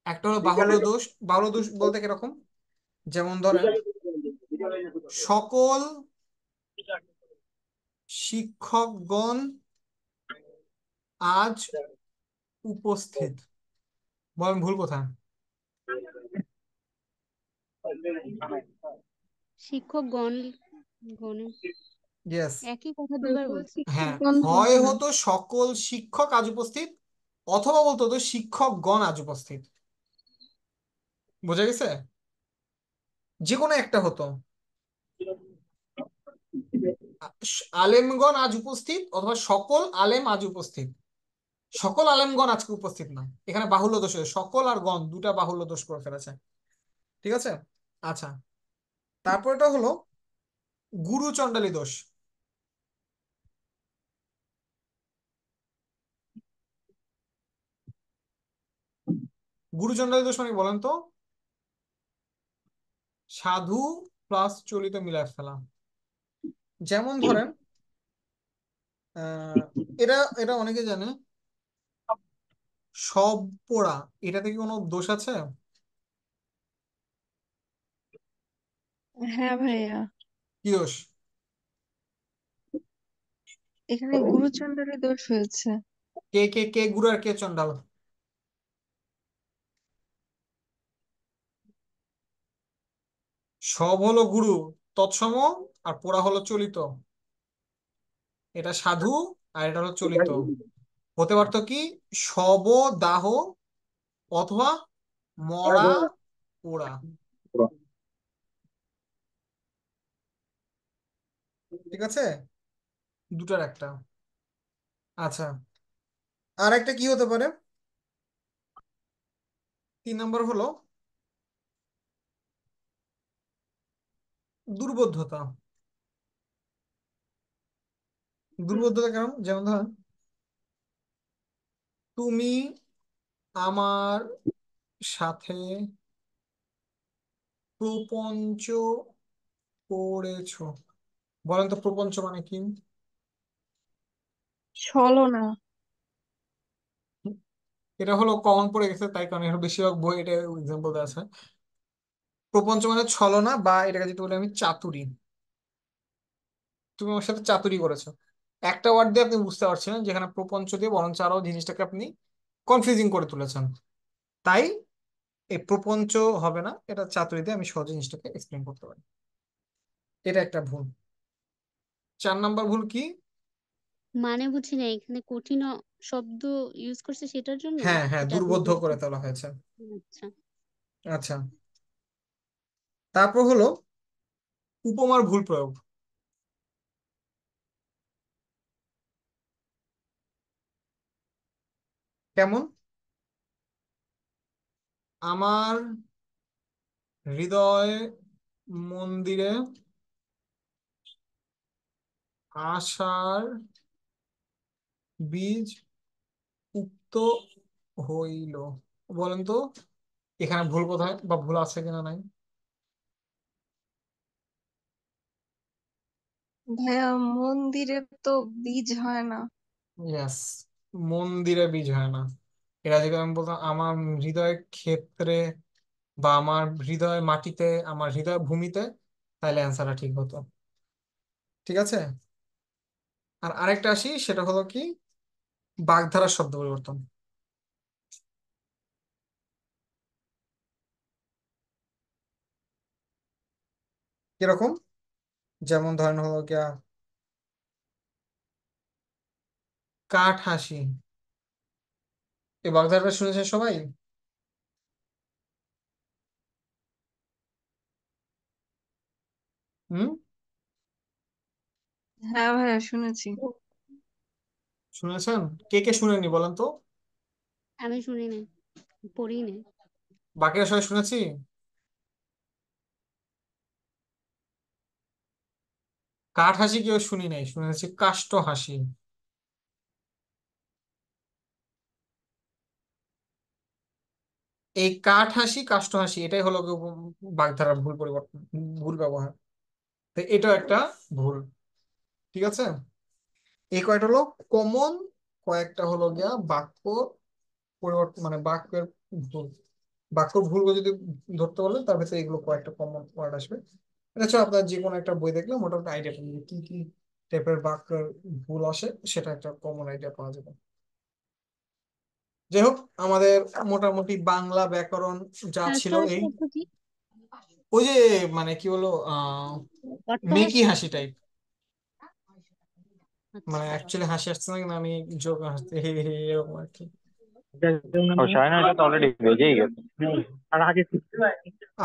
একটা হলো বাহুল্য দোষ। বাহুল্য দোষ বলতে কিরকম, যেমন ধরেন সকল শিক্ষকগণ আজ উপস্থিত। বলেন ভুল কোথায়? শিক্ষক গণ গণে ইয়েস। একই কথা দুবার সকল বলছে। হ্যাঁ, শিক্ষকগণ হয় হবে না। হতো সকল শিক্ষক আজ উপস্থিত, অথবা বলতো হতো শিক্ষকগণ আজ উপস্থিত। বোঝা গেছে? যে কোনো একটা হতো, আলেমগণ আজ উপস্থিত অথবা সকল আলেম আজ উপস্থিত। সকল আলেমগণ আজকে উপস্থিত না, এখানে বাহুল্য দোষ হয়েছে, সকল আর গণ দুটা বাহুল্য দোষ করে ফেলেছে। ঠিক আছে, আচ্ছা তারপর এটা হলো গুরু চণ্ডালী দোষ। গুরু চণ্ডালী দোষ মানে কি বলেন তো? সাধু প্লাস চলিত মিলায় ফেলা। যেমন ধরেন আহ এটা এটা অনেকে জানে, সব পড়া, এটাতে কি কোনো দোষ আছে? হ্যাঁ ভাইয়া, কি দোষ? এখানে গুরুচণ্ডালী দোষ হয়েছে। কে কে কে গুরু আর কে চণ্ডাল? সব হলো গুরু তৎসম, আর পোড়া হলো চলিত। এটা সাধু আর এটা হলো চলিত। হতে পারতো কি শব দাহ অথবা মরা পোড়া। ঠিক আছে, দুটার একটা। আচ্ছা, আর একটা কি হতে পারে, 3 নম্বর হলো দুর্বোধ্যতা। দুর্বোধ্যতা কেমন, যেমন ধরেন তুমি আমার সাথে প্রপঞ্চ করেছো। বলেন তো প্রপঞ্চ মানে কি? ছলনা। এটা হলো কমন পড়ে গেছে, তাই কারণে এর বেশিরভাগ বই এটা এক্সাম্পল দেওয়া আছে। প্রপঞ্চ মানে ছলনা, বা এটাকে যদি বলি আমি চাতুরি। তুমি আমার সাথে চাতুরি করেছো। একটা ওয়ার্ড দিয়ে আপনি বুঝতে পারছেন যেখানে প্রপঞ্চ দিয়ে বরঞ্চ আরো জিনিসটাকে আপনি কনফিউজিং করে তুলেছেন। তাই এই প্রপঞ্চ হবে না, এটা চাতুরি দিয়ে আমি সহজ জিনিসটাকে এক্সপ্লেন করতে পারি। এটা একটা ভুল। 4 নম্বর ভুল কি? মানে বুঝি না, এখানে কঠিন শব্দ ইউজ করছে সেটার জন্য হ্যাঁ হ্যাঁ, এটা দুর্বোধ্য দুর্বোধ্য। করে তোলা হয়েছে। আচ্ছা। আচ্ছা, তারপর হলো উপমার ভুল প্রয়োগ। কেমন? আমার হৃদয় মন্দিরে আশার বীজ উক্ত হইল। বলেন তো এখানে ভুল কোথায় বা ভুল আছে কিনা নাই? ভাইয়া মন্দিরে তো বীজ হয় না। ইয়েস, মন্দিরে বীজ হয় না। এটা যদি আমি বলতাম আমার হৃদয় ক্ষেত্রে বা আমার হৃদয় মাটিতে, আমার হৃদয় ভূমিতে, তাহলে অ্যান্সারটা ঠিক হতো। ঠিক আছে। আর আরেকটা আসি, সেটা হলো কি বাগধারার শব্দ পরিবর্তন। কিরকম? যেমন ধরেন হলো গিয়া কাঠ হাসি, এই বাগধারাটা শুনেছে সবাই? হুম, হ্যাঁ ভাইয়া শুনেছি। শুনেছেন? কে কে শুনেনি বলেন তো? আমি শুনি নাই, পড়ি নাই। বাকিরা সবাই শুনেছি। কাঠ হাসি কেউ শুনি নাই, শুনেছি কাষ্ঠ হাসি। এই কাঠ হাসি কাষ্ঠ হাসি এটাই হলো গিয়ে বাগধারার ভুল পরিবর্তন, ভুল ব্যবহার। তো এটাও একটা ভুল। ঠিক আছে। এই কয়টা হলো কমন, কয়েকটা হলো গিয়া বাক্য পরিবর্তন মানে বাক্যের ভুল। বাক্য ভুলগুলো যদি ধরতে বলে তার ভিতরে এগুলো কয়েকটা কমন ওয়ার্ড আসবে। এটা হচ্ছে আপনার যে কোনো একটা বই দেখলে মোটামুটি আইডিয়া পাবেন কি কি টাইপের বাক্যের ভুল আসে, সেটা একটা কমন আইডিয়া পাওয়া যাবে। যাই হোক, আমাদের মোটামুটি বাংলা ব্যাকরণ যা ছিল হাসাহাসি এই, অর্থ কি? ওই যে মানে কি বলো মেকি অট্টহাসি। হাসি টাইপ। মানে আচ্ছা। অ্যাকচুয়ালি হাসি আসছে না, কিন্তু আমি জোক হাসতে হে হে হে এরকম আর কি। ও শায়না, এটা তো অলরেডি বেজেই গেছে।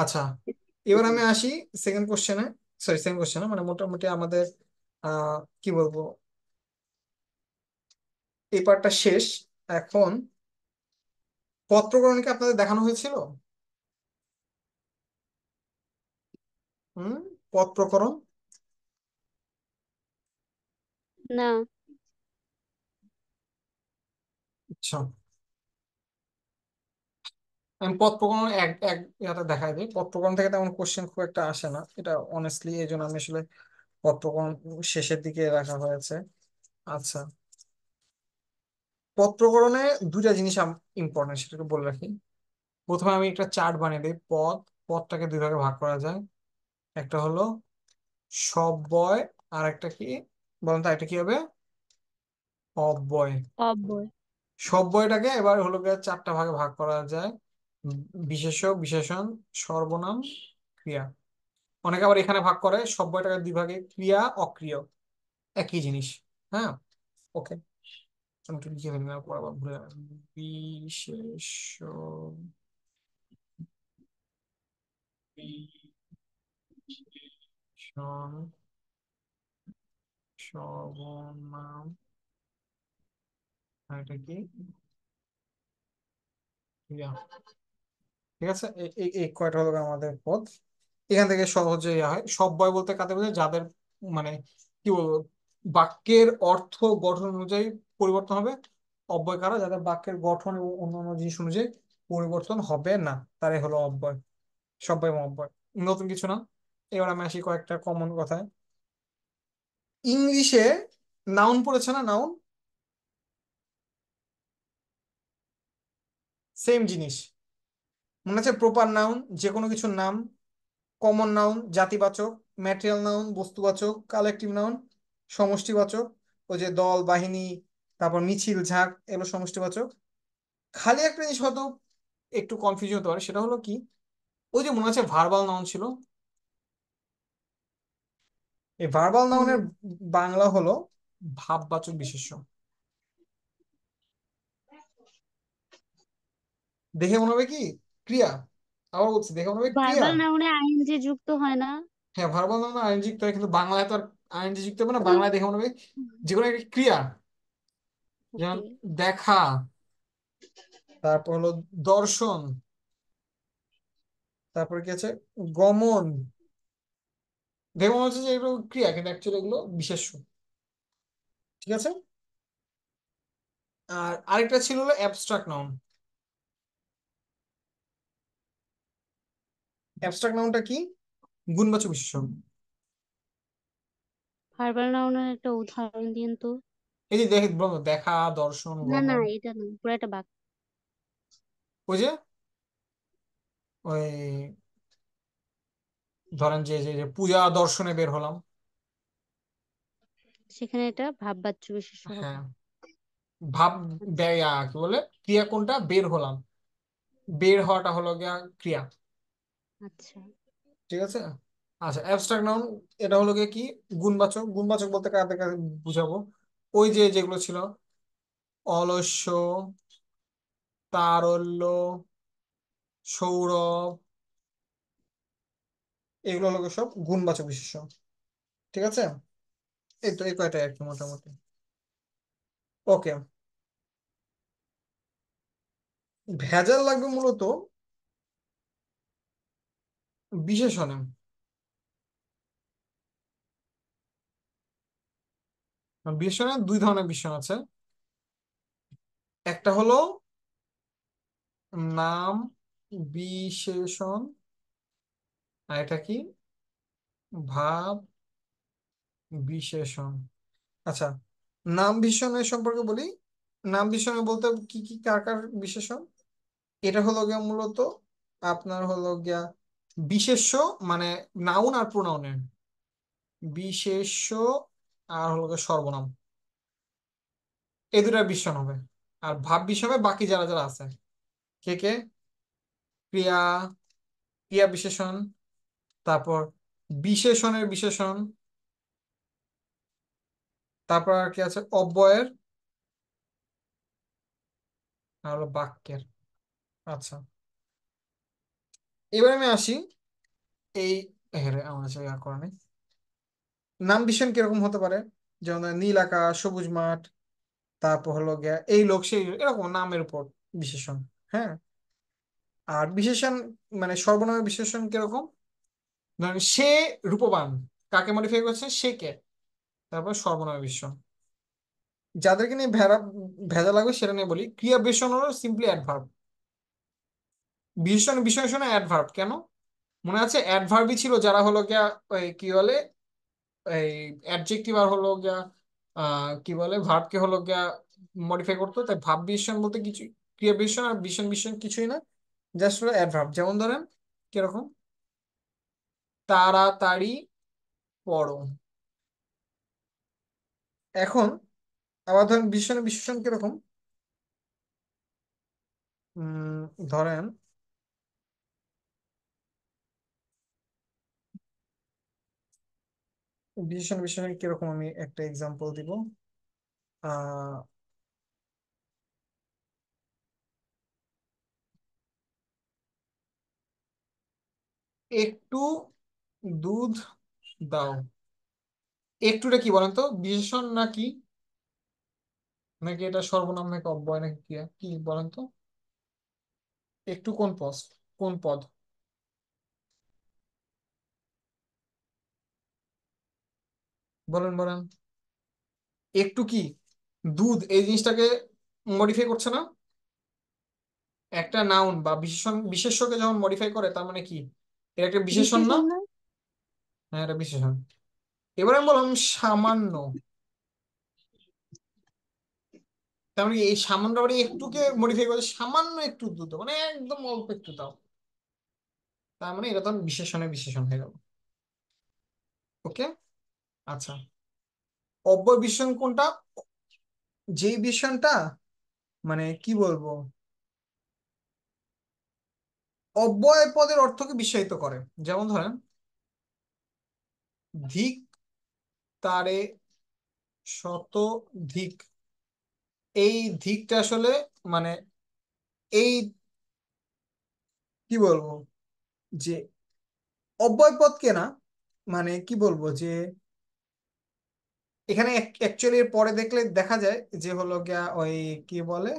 আচ্ছা, এবার আমি আসি সেকেন্ড কোশ্চেনে। সরি, সেকেন্ড কোশ্চেনে মানে মোটামুটি আমাদের কি বলবো, এই পার্টটা শেষ। এখন পদ প্রকরণকে আপনাদের দেখানো হয়েছিল। হুম, পদ প্রকরণ। না। আচ্ছা, আমি পদ প্রকরণ এক এক ইয়াতে দেখাই দিই। পদ প্রকরণ থেকে তেমন কোশ্চেন খুব একটা আসে না, এটা অনেস্টলি এই জন্য আমি আসলে পদ প্রকরণ শেষের দিকে রাখা হয়েছে। আচ্ছা, পদ প্রকরণে দুইটা জিনিস ইম্পর্টেন্ট, সেটাকে বলে রাখি। প্রথমে আমি একটা চার্ট বানিয়ে দিই। পদটাকে দুই ভাগে ভাগ করা যায়। একটা হলো সব্যয়, আর একটা কি বলুন তো, একটা কি হবে? অব্যয়। অব্যয়। সব্যয়টাকে এবার হলো গিয়ে চারটা ভাগে ভাগ করা যায়। উম, বিশেষ্য, বিশেষণ, সর্বনাম, ক্রিয়া। অনেকে আবার এখানে ভাগ করে সব্যয়টাকে দুই ভাগে, ক্রিয়া অক্রিয়, একই জিনিস। হ্যাঁ, ওকে। আমি একটু লিখে ফেলি না পরে আবার ভুলে যাবো। বিশেষ্য, বিশেষণ, সর্বনাম, আর এটা কি, ক্রিয়া। ঠিক আছে, এই কয়টা হলো আমাদের পদ। এখান থেকে সহজে ইয়া হয়। সব্যয় বলতে কাদের বোঝায়? যাদের মানে কি বলবো, বাক্যের অর্থ গঠন অনুযায়ী পরিবর্তন হবে। অব্যয় কারা? যাদের বাক্যের গঠন এবং অন্যান্য জিনিস অনুযায়ী পরিবর্তন হবে না, তারাই হলো অব্যয়। সব্যয় এবং অব্যয় নতুন কিছু না। এবার আমি আসি কয়েকটা কমন কথায়। ইংলিশে নাউন পড়েছে না? নাউন সেম জিনিস, মনে আছে? প্রপার নাউন যে কোনো কিছুর নাম, কমন নাউন জাতিবাচক, ম্যাটেরিয়াল নাউন বস্তুবাচক, কালেকটিভ নাউন সমষ্টিবাচক। ওই যে দল, বাহিনী, তারপর মিছিল, ঝাঁক, এগুলো সমষ্টিবাচক। খালি একটা জিনিস হয়তো একটু কনফিউজ হতে পারে, সেটা হলো কি, ওই যে মনে আছে ভার্বাল নাউন ছিল, এই ভার্বাল হুম। নাউনের বাংলা হলো ভাববাচক বিশেষ্য। দেখে মনে হবে কি ক্রিয়া, আবার বলছি দেখে মনে হবে ক্রিয়া। ভার্বাল নাউনে আইএনজি যুক্ত হয় না। হ্যাঁ, ভার্বাল নাউন আইএনজি যুক্ত হয়, কিন্তু বাংলায় তো আর আইএনজি যুক্ত হবে না। বাংলায় দেখে মনে হবে যে কোনো একটা ক্রিয়া। যেমন ওকে। দেখা, তারপর হলো দর্শন, তারপরে কি আছে, গমন। দেখে মনে হচ্ছে যে এগুলো ক্রিয়া, কিন্তু অ্যাকচুয়ালি এগুলো বিশেষ্য। ঠিক আছে। আর আরেকটা ছিল হলো অ্যাবস্ট্রাক্ট নাউন। অ্যাবস্ট্রাক্ট নাউনটা কি? গুণবাচক বিশেষণ। ভার্বাল নাউনের একটা উদাহরণ দিন তো। এই যে বলো, দেখা, দর্শন, না না, গমন। এটা না, পুরো একটা বাক্য। ওই যে ওই ধরেন যে পূজা দর্শনে বের হলাম। সেখানে এটা ভাববাচ্য বিশেষ্য হবে। হ্যাঁ, ভাব, আচ্ছা। ব্যয়, কি বলে, ক্রিয়া কোনটা? বের হলাম। বের হওয়াটা হলো গিয়া ক্রিয়া। আচ্ছা। ঠিক আছে। আচ্ছা, অ্যাবস্ট্রাক্ট নাউন এটা হলো গিয়ে কি? গুণবাচক। গুণবাচক বলতে কাদের কাছে বুঝাবো? ওই যে যেগুলো ছিল, অলস্য, তারল্য, সৌরভ, এগুলো হলো গিয়ে সব গুণবাচক বিশেষণ। ঠিক আছে। এই তো এই কয়টাই আর কি মোটামুটি। ওকে। ভেজাল লাগবে মূলত বিশেষণে। বিশেষণে দুই ধরনের বিশেষণ আছে। একটা হলো নাম বিশেষণ, আর এটা কি? ভাব বিশেষণ। আচ্ছা, নাম বিশেষণের সম্পর্কে বলি। নাম বিশেষণ বলতে কি কি কার কার বিশেষণ? এটা হলো গিয়া মূলত আপনার হলো গিয়া বিশেষ্য, মানে নাউন আর প্রোনাউনের বিশেষ্য, আর হলো গিয়া সর্বনাম, এই দুটার বিশেষণ হবে। আর ভাব বিশেষণ হবে বাকি যারা যারা আছে। কে কে? ক্রিয়া, ক্রিয়া বিশেষণ, তারপর বিশেষণের বিশেষণ, তারপর আর কি আছে? অব্যয়ের, আর হলো বাক্যের। আচ্ছা, এবার আমি আসি এই, হ্যাঁ রে, আমার কাছে আর করা নেই। নাম বিশেষণ কিরকম হতে পারে? যেমন ধরেন নীল আকাশ, সবুজ মাঠ, তারপর হলো গিয়া এই লোক সেই লোক, এরকম নামের উপর বিশেষণ। হ্যাঁ। আর বিশেষণ মানে সর্বনামের বিশেষণ কিরকম? ধরেন সে রূপবান, কাকে মডিফাই করছে? সে কে। তারপর সর্বনামের বিশেষণ। যাদেরকে নিয়ে ভেজা লাগবে সেটা নিয়ে বলি। ক্রিয়া বিশেষণ হলো সিম্পলি অ্যাডভার্ব। বিশেষণ বিশেষণে অ্যাডভার্ব কেন? মনে আছে অ্যাডভার্বই ছিল যারা হলো গিয়া ওই কি বলে, এই অ্যাডজেক্টিভ আর হলো গিয়া কি বলে, ভার্বকে হলো গিয়া মডিফাই করতো। তাই ভাব বিশেষণ বলতে কিছু, ক্রিয়া বিশেষণ আর বিশেষণ বিশেষণ কিছুই না, জাস্ট হলো অ্যাডভার্ব। যেমন ধরেন কিরকম? তাড়াতাড়ি পড়ো। এখন আবার ধরেন বিশেষণ বিশেষণ কিরকম? ধরেন বিশেষণ বিশেষণ কিরকম, আমি একটা এক্সাম্পল দিব। আহ একটু দুধ দাও। একটুটা কি বলেন তো, বিশেষণ নাকি, নাকি এটা সর্বনাম, নাকি অব্যয়, নাকি ক্রিয়া, কি বলেন তো? একটু কোন পদ? কোন পদ? বলেন বলেন। একটু কি দুধ এই জিনিসটাকে মডিফাই করছে না? একটা নাউন বা বিশেষণ, বিশেষ্যকে যখন মডিফাই করে তার মানে কি? এটা একটা বিশেষণ না? বিশেষণ না? হ্যাঁ, এটা বিশেষণ। এবার আমি বললাম সামান্য, তার মানে কি এই সামান্য আবার এই একটুকে মডিফাই করে সামান্য একটু দুধ দাও, মানে একদম অল্প একটু দাও, তার মানে এটা তখন বিশেষণের বিশেষণ হয়ে গেল। ওকে। আচ্ছা, অব্যয় বিশেষণ কোনটা? যেই বিশেষণটা মানে কি বলবো, অব্যয় পদের অর্থকে বিশ্বায়িত করে। যেমন ধরেন ধিক তারে শত ধিক। এই ধিকটা আসলে মানে এই কি বলবো, যে অব্যয় পদকে না, মানে কি বলবো, যে এখানে অ্যাকচুয়ালি এর পরে দেখলে দেখা যায় যে হলো গিয়া ওই কি বলে,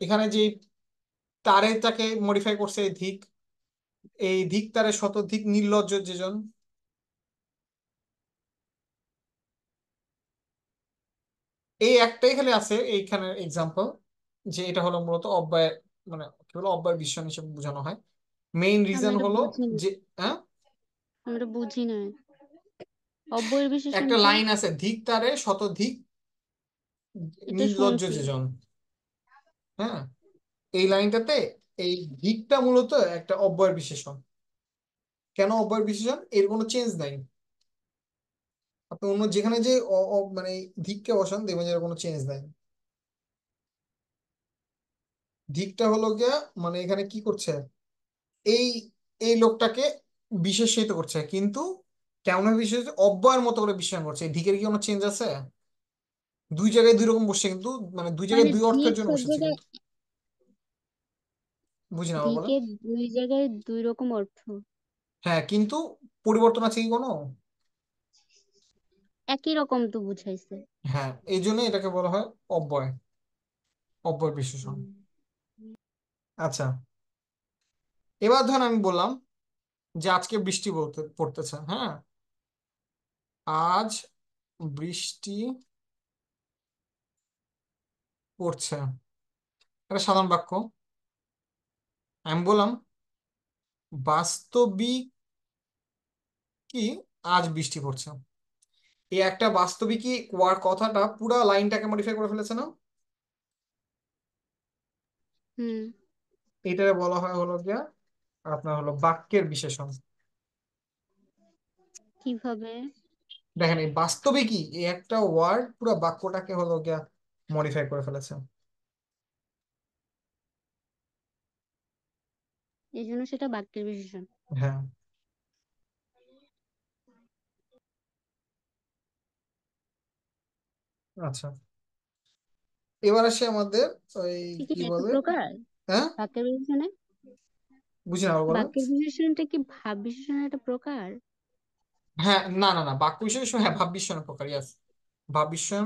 এখানে যে তারে তাকে মডিফাই করছে এই ধিক, এই ধিক তারে শত ধিক নির্লজ্জ যেজন। এই একটাই খালি আছে এইখানে এক্সাম্পল, যে এটা হলো মূলত অব্যয়, মানে কি বলে অব্যয় বিশেষণ হিসেবে বোঝানো হয়। মেইন আমি রিজন এটা হলো বুঝিনি, যে হ্যাঁ, আমি এটা বুঝি নাই। অব্যয়ের বিশেষণ একটা কি? লাইন আছে, ধিক্কারে শতধিক এটা নির্লজ্জ শুনছি। যে জন। হ্যাঁ, এই লাইনটাতে এই ধিকটা মূলত একটা অব্যয়ের বিশেষণ। কেন অব্যয়ের বিশেষণ? এর কোনো চেঞ্জ নাই। আপনি অন্য যেখানে যে মানে ধিককে বসান দেখবেন যে এর কোনো চেঞ্জ নাই। ধিকটা হলো গিয়া মানে এখানে কি করছে, এই এই লোকটাকে বিশেষিত করছে, কিন্তু কেমন বিশেষ, অব্যয়ের মতো করে বিশ্বায়ন করছে। এই ধিকের কি কোনো চেঞ্জ আছে? দুই জায়গায় দুই রকম বসছে, কিন্তু মানে দুই জায়গায় মানে দুই অর্থের ধিক জন্য সব বসেছে, জায়গায়, কিন্তু বুঝি না, আবার বলেন। ধিকের দুই জায়গায় দুই রকম অর্থ। হ্যাঁ, কিন্তু পরিবর্তন আছে কি কোনো? একই রকম তো বুঝাইছে। হ্যাঁ, এই জন্য এটাকে বলা হয় অব্যয়, অব্যয় বিশেষণ। হুম। আচ্ছা, এবার ধরেন আমি বললাম যে আজকে বৃষ্টি বলতে পড়তেছে, হ্যাঁ, আজ বৃষ্টি পড়ছে, এটা সাধারণ বাক্য। আমি বললাম বাস্তবিক কি আজ বৃষ্টি পড়ছে। এই একটা বাস্তবিকই ওয়ার কথাটা পুরা লাইনটাকে মডিফাই করে ফেলেছে না? হুম। এটারে বলা হয় হলো গিয়া আপনার হলো বাক্যের বিশেষণ। কিভাবে? দেখেন, এই বাস্তবিকই এই একটা ওয়ার্ড পুরা বাক্যটাকে হলো গিয়া মডিফাই করে ফেলেছে। এই জন্য সেটা বাক্যের বিশেষণ। হ্যাঁ, আচ্ছা, এবার আসে আমাদের ওই কি কি এত বলে, প্রকার হ্যাঁ, বাক্যের বিশেষণে? বুঝি না, আবার বলেন। বাক্যের বিশেষণটা কি ভাব বিশেষণের একটা প্রকার? হ্যাঁ, না না না, বাক্য বিশেষণ, হ্যাঁ, ভাব বিশেষণের প্রকার, ইয়াস। ভাব বিশেষণ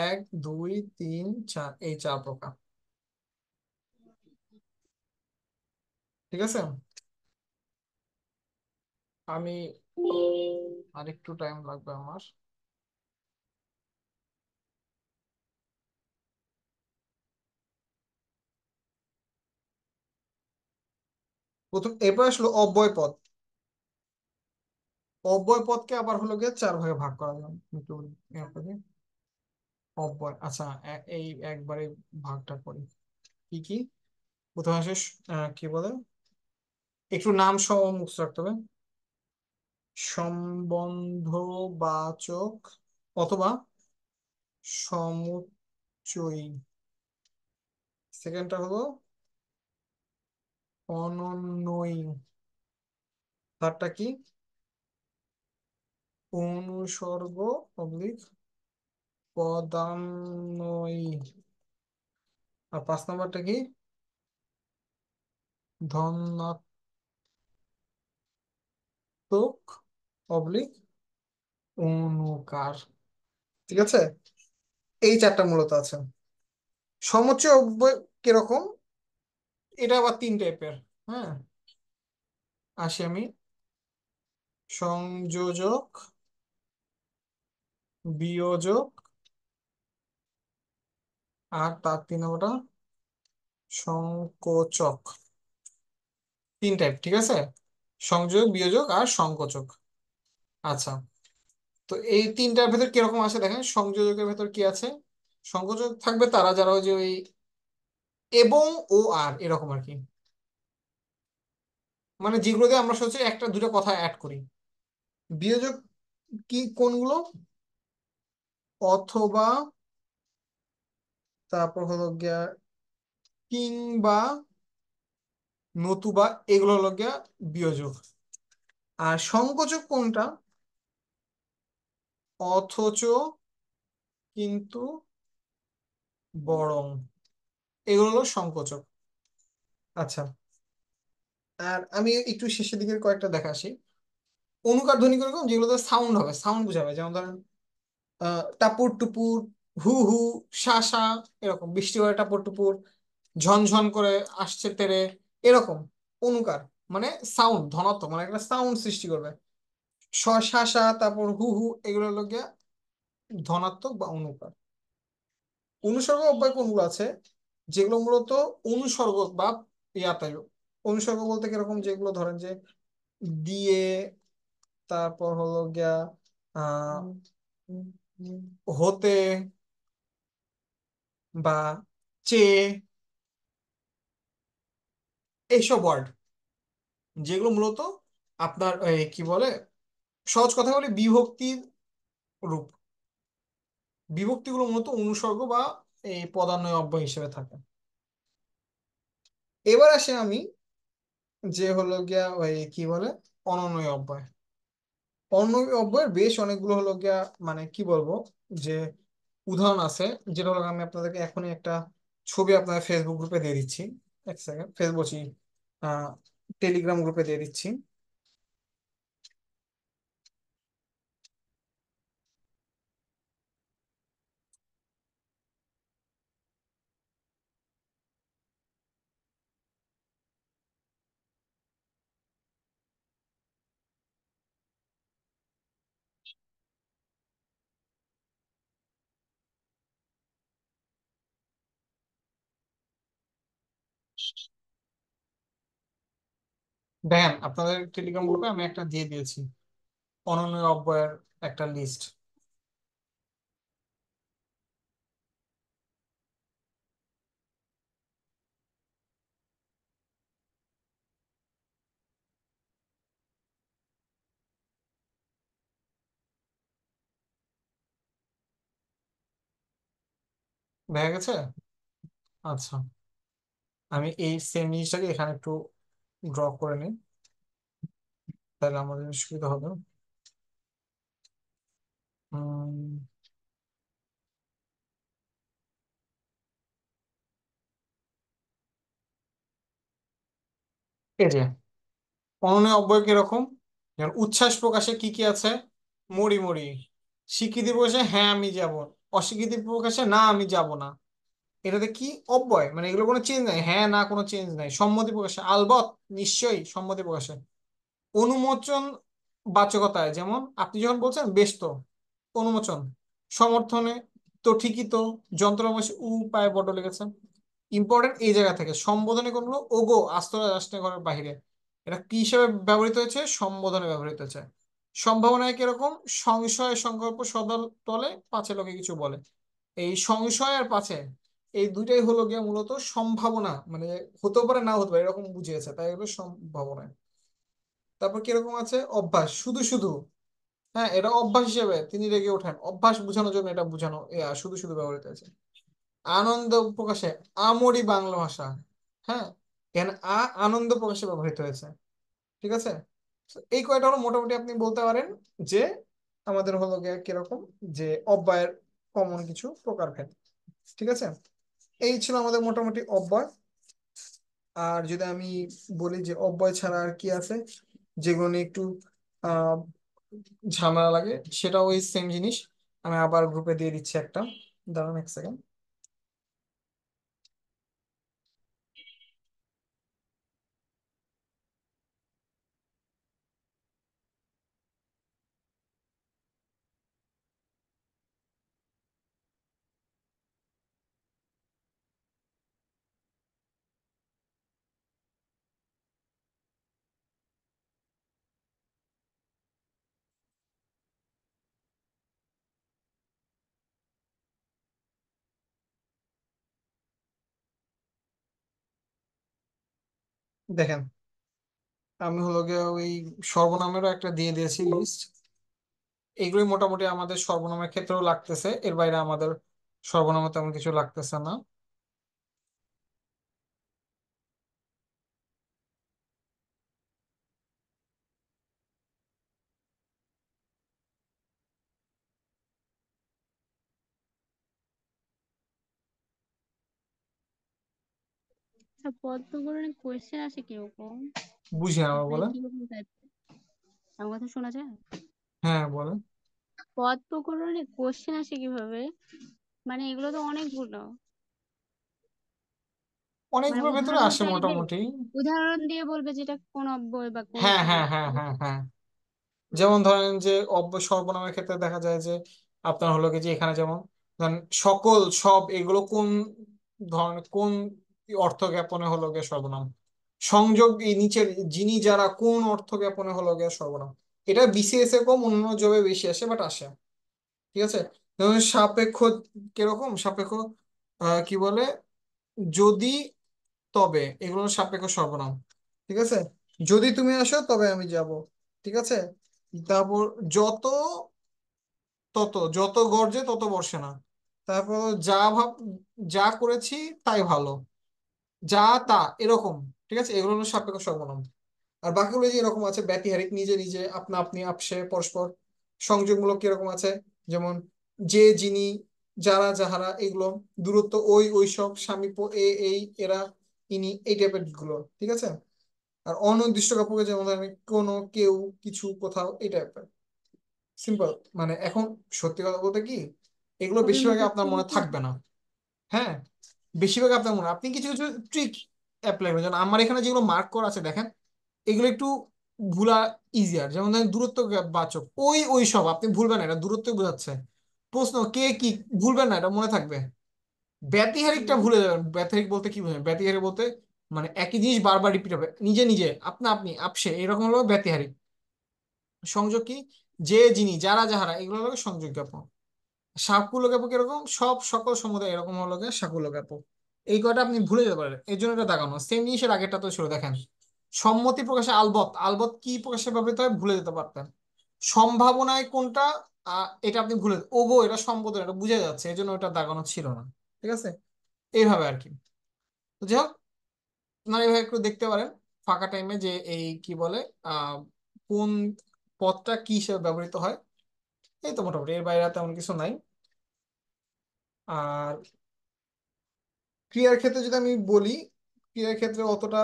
এক, দুই, তিন, চার, এই চার প্রকার। ঠিক আছে, আমি আরেকটু টাইম লাগবে আমার। প্রথম এরপর আসলো অব্যয় পদ। অব্যয় পদকে আবার হলো গিয়ে চার ভাগে ভাগ করা যায় একটু। ইয়ে করি। অব্যয়, আচ্ছা, এই একবারে ভাগটা করি। কি কি? প্রথমে আসে কি বলে, একটু নাম সহ মুখস্থ রাখতে হবে। সম্বন্ধবাচক অথবা সমুচ্চয়ী। সেকেন্ডটা হলো অনন্যই। থার্ডটা কি? অনুসর্গ অবলিক পদান্বয়ী। আর পাঁচ নাম্বারটা কি? ধনাত্মক অবলিক অনুকার। ঠিক আছে, এই চারটা মূলত আছে। সমুচ্চয় অব্যয় কিরকম? এটা আবার তিন টাইপের। হ্যাঁ, আসি আমি। সংযোজক, বিয়োজক, আর তার তিন ওটা সংকোচক। তিন টাইপ, ঠিক আছে, সংযোগ, বিয়োজক আর সংকোচক। আচ্ছা, তো এই তিনটার ভেতর কিরকম আছে দেখেন। সংযোজকের ভেতর কি আছে? সংকোচক থাকবে তারা যারা ওই যে ওই এবং ও আর এরকম আর কি, মানে যেগুলো দিয়ে আমরা সহজে একটা দুটো কথা অ্যাড করি। বিয়োজক কি কোনগুলো? অথবা, তারপর হলো গিয়া কিংবা, নতুবা, এগুলো হলো গিয়া বিয়োজক। আর সংকোচক কোনটা? অথচ, কিন্তু, বরং, এগুলো হলো সংকোচক। আচ্ছা, আর আমি একটু শেষের দিকের কয়েকটা দেখা আসি। অনুকার ধ্বনি কিরকম? যেগুলোতে সাউন্ড হবে, সাউন্ড বোঝাবে, যেমন ধরেন টাপুর টুপুর, হু হু, শা শা, এরকম বৃষ্টি হয় টাপুর টুপুর, ঝনঝন করে আসছে তেরে, এরকম। অনুকার মানে সাউন্ড, ধনাত্মক, মানে একটা সাউন্ড সৃষ্টি করবে। শ শা শা, তারপর হু হু, এগুলো হলো গিয়া ধনাত্মক বা অনুকার। অনুসর্গ অব্যয় কোনগুলো আছে? যেগুলো মূলত অনুসর্গ বা ইয়াতে অনুসর্গ বলতে কিরকম, যেগুলো ধরেন যে দিয়ে, তারপর হলো গিয়া আহ হতে, বা চে, এইসব ওয়ার্ড যেগুলো মূলত আপনার কি বলে, সহজ কথা বলে বিভক্তির রূপ। বিভক্তিগুলো মূলত অনুসর্গ বা এই পদান্বয় অব্যয় হিসেবে থাকে। এবার আসে আমি যে হলো গিয়া ওই কি বলে অনন্বয় অব্যয়। অনন্বয় অব্যয়ের বেশ অনেকগুলো হলো গিয়া মানে কি বলবো যে উদাহরণ আছে, যেটা হলো আমি আপনাদেরকে এখনই একটা ছবি আপনাদের ফেসবুক গ্রুপে দিয়ে দিচ্ছি। এক সেকেন্ড, ফেসবুক টেলিগ্রাম গ্রুপে দিয়ে দিচ্ছি। দেখেন আপনাদের টেলিগ্রাম গ্রুপে আমি একটা দিয়ে দিয়েছি অনন্যয় অব্যয়ের একটা লিস্ট। দেখা গেছে? আচ্ছা, আমি এই সেম জিনিসটাকে এখানে একটু ড্র করে নিই, তাহলে আমাদের সুবিধা হবে। উম, এই যে অনন্যয় অব্যয় কিরকম, যেমন উচ্ছ্বাস প্রকাশে কি কি আছে, মরি মরি। স্বীকৃতি প্রকাশে হ্যাঁ আমি যাব, অস্বীকৃতি প্রকাশে না আমি যাব না। এটাতে কি অব্যয়, মানে এগুলো কোনো চেঞ্জ নাই, হ্যাঁ না কোনো চেঞ্জ নাই। সম্মতি প্রকাশে আলবত, নিশ্চয়ই, সম্মতি প্রকাশে। অনুমোচন বাচকতায় যেমন আপনি যখন বলছেন বেশ তো, অনুমোচন। সমর্থনে তো ঠিকই তো, যন্ত্রমাসে পায়ে বড্ড লেগেছে। ইম্পর্টেন্ট এই জায়গা থেকে সম্বোধনে কোনগুলো ওগো আস্তরা যাসনে ঘরের বাহিরে, এটা কি হিসেবে ব্যবহৃত হয়েছে, সম্বোধনে ব্যবহৃত হয়েছে। সম্ভাবনায় কিরকম, সংশয় সংকল্প সদল তলে পাছে লোকে কিছু বলে। এই সংশয় আর পাছে, এই দুইটাই হলো গিয়ে মূলত সম্ভাবনা, মানে হতে পারে না হতে পারে এরকম বুঝিয়েছে, তাই হলো সম্ভাবনা। তারপর কিরকম আছে, অভ্যাস, শুধু শুধু। হ্যাঁ, এটা অভ্যাস হিসেবে তিনি রেগে ওঠেন, অভ্যাস বোঝানোর জন্য এটা বোঝানো শুধু শুধু ব্যবহৃত হয়েছে। আনন্দ প্রকাশে আমরি বাংলা ভাষা। হ্যাঁ, এখানে আনন্দ প্রকাশে ব্যবহৃত হয়েছে। ঠিক আছে, তো এই কয়টা হলো মোটামুটি আপনি বলতে পারেন যে আমাদের হলো গিয়ে কিরকম যে অব্যয়ের কমন কিছু প্রকারভেদ। ঠিক আছে, এই ছিল আমাদের মোটামুটি অব্যয়। আর যদি আমি বলি যে অব্যয় ছাড়া আর কি আছে যেগুলো নিয়ে একটু আহ ঝামেলা লাগে, সেটা ওই সেম জিনিস। আমি আবার গ্রুপে দিয়ে দিচ্ছি একটা, দাঁড়ান এক সেকেন্ড। দেখেন আমি হলো গিয়ে ওই সর্বনামেরও একটা দিয়ে দিয়েছি লিস্ট। এগুলোই মোটামুটি আমাদের সর্বনামের ক্ষেত্রেও লাগতেছে, এর বাইরে আমাদের সর্বনামে তেমন কিছু লাগতেছে না। আচ্ছা, পদ্মপুরাণে কোয়েশ্চেন আসে কিরকম, বুঝি না, আবার মানে বলেন। কিরকম টাইপ? আমার কথা শোনা যায়? হ্যাঁ বলেন। পদ্মপুরাণে কোয়েশ্চেন আসে কিভাবে, মানে এগুলো তো অনেকগুলো, মানে অনেকগুলোর ভেতরে উদাহরণ আসে চাইবে, মোটামুটি। উদাহরণ দিয়ে বলবে যেটা কোন অব্যয় বা কোন হ্যাঁ হ্যাঁ পদ। হ্যাঁ হ্যাঁ হ্যাঁ, যেমন ধরেন যে সর্বনামের ক্ষেত্রে দেখা যায় যে আপনার হলো কি যে এখানে যেমন ধরেন সকল সব এগুলো কোন ধরনের কোন অর্থ জ্ঞাপনে হলো গিয়ে সর্বনাম। সংযোগ এই নিচের যিনি যারা কোন অর্থ জ্ঞাপনে হলো গিয়ে সর্বনাম। এটা বিসিএস এ কম, অন্য জবে বেশি আসে, বাট আসে। ঠিক আছে, যেমন সাপেক্ষ, কিরকম সাপেক্ষ, কি বলে, যদি, তবে, এগুলো সাপেক্ষ সর্বনাম। ঠিক আছে, যদি তুমি আসো তবে আমি যাব। ঠিক আছে, তারপর যত, তত, যত গর্জে তত বর্ষে না। তারপর যা ভাব, যা করেছি তাই ভালো, যা তা, এরকম। ঠিক আছে, এগুলো হলো সাপেক্ষ সর্বনাম। আর বাকিগুলো যে এরকম আছে ব্যতিহারিক, নিজে নিজে, আপনা আপনি, আপসে, পরস্পর। সংযোগমূলক কিরকম আছে, যেমন যে, যিনি, যারা, যাহারা, এগুলো। দূরত্ব, ওই, ওই সব, সামীপ্য, এই, এরা, ইনি, এই টাইপের গুলো। ঠিক আছে, আর অনির্দিষ্ট কাপড়কে যেমন আমি, কোনো, কেউ, কিছু, কোথাও, এই টাইপের। সিম্পল। মানে এখন সত্যি কথা বলতে কি, এগুলো খুবই বেশিরভাগ মুখস্থ আপনার মনে হয়েছে। থাকবে না। হ্যাঁ, বেশিরভাগ আপনার মনে, আপনি কিছু কিছু ট্রিক অ্যাপ্লাই করেন, যেমন আমার এখানে যেগুলো মার্ক করা আছে দেখেন, এগুলো একটু ভুলা ইজিয়ার। যেমন ধরেন দূরত্ব বাচক, ওই, ওই সব আপনি ভুলবেন না, এটা দূরত্ব বোঝাচ্ছে। প্রশ্ন, কে, কি, ভুলবেন না, এটা মনে থাকবে। ব্যতিহারিকটা হুম। ভুলে যাবেন। ব্যতিহারিক বলতে কি বোঝেন, ব্যতিহারিক বলতে মানে একই জিনিস বারবার রিপিট হবে, নিজে নিজে, আপনা আপনি, আপসে, এরকম হলো ব্যতিহারিক। সংযোগ কি, যে, যিনি, যারা, যাহারা, এগুলো হলো সংযোগ জ্ঞাপক। সাকুল্য জ্ঞাপক এরকম, সব, সকল, সমুদায়, এরকম হলো গিয়ে সাকুল্য জ্ঞাপক। এই কয়টা আপনি ভুলে যেতে পারেন, এই জন্য এটা দাগানো। সেম জিনিসের আগেরটা তো ছিল, দেখেন। সম্মতি প্রকাশে আলবত, আলবত কি প্রকাশে ব্যবহৃত হয় ভুলে যেতে পারতেন। সম্ভাবনায় কোনটা, এটা আপনি ভুলে, ওগো, এটা সম্বোধন, এটা বুঝে যাচ্ছে, এই জন্য এটা দাগানো ছিল না। ঠিক আছে, এইভাবে আর কি। তো যাই হোক, আপনারা এইভাবে একটু দেখতে পারেন ফাঁকা টাইমে, যে এই কি বলে, কোন পদটা কি হিসেবে ব্যবহৃত হয়। এই তো মোটামুটি, এর বাইরে আর তেমন কিছু নাই। আর ক্রিয়ার ক্ষেত্রে যদি আমি বলি, ক্রিয়ার ক্ষেত্রে অতটা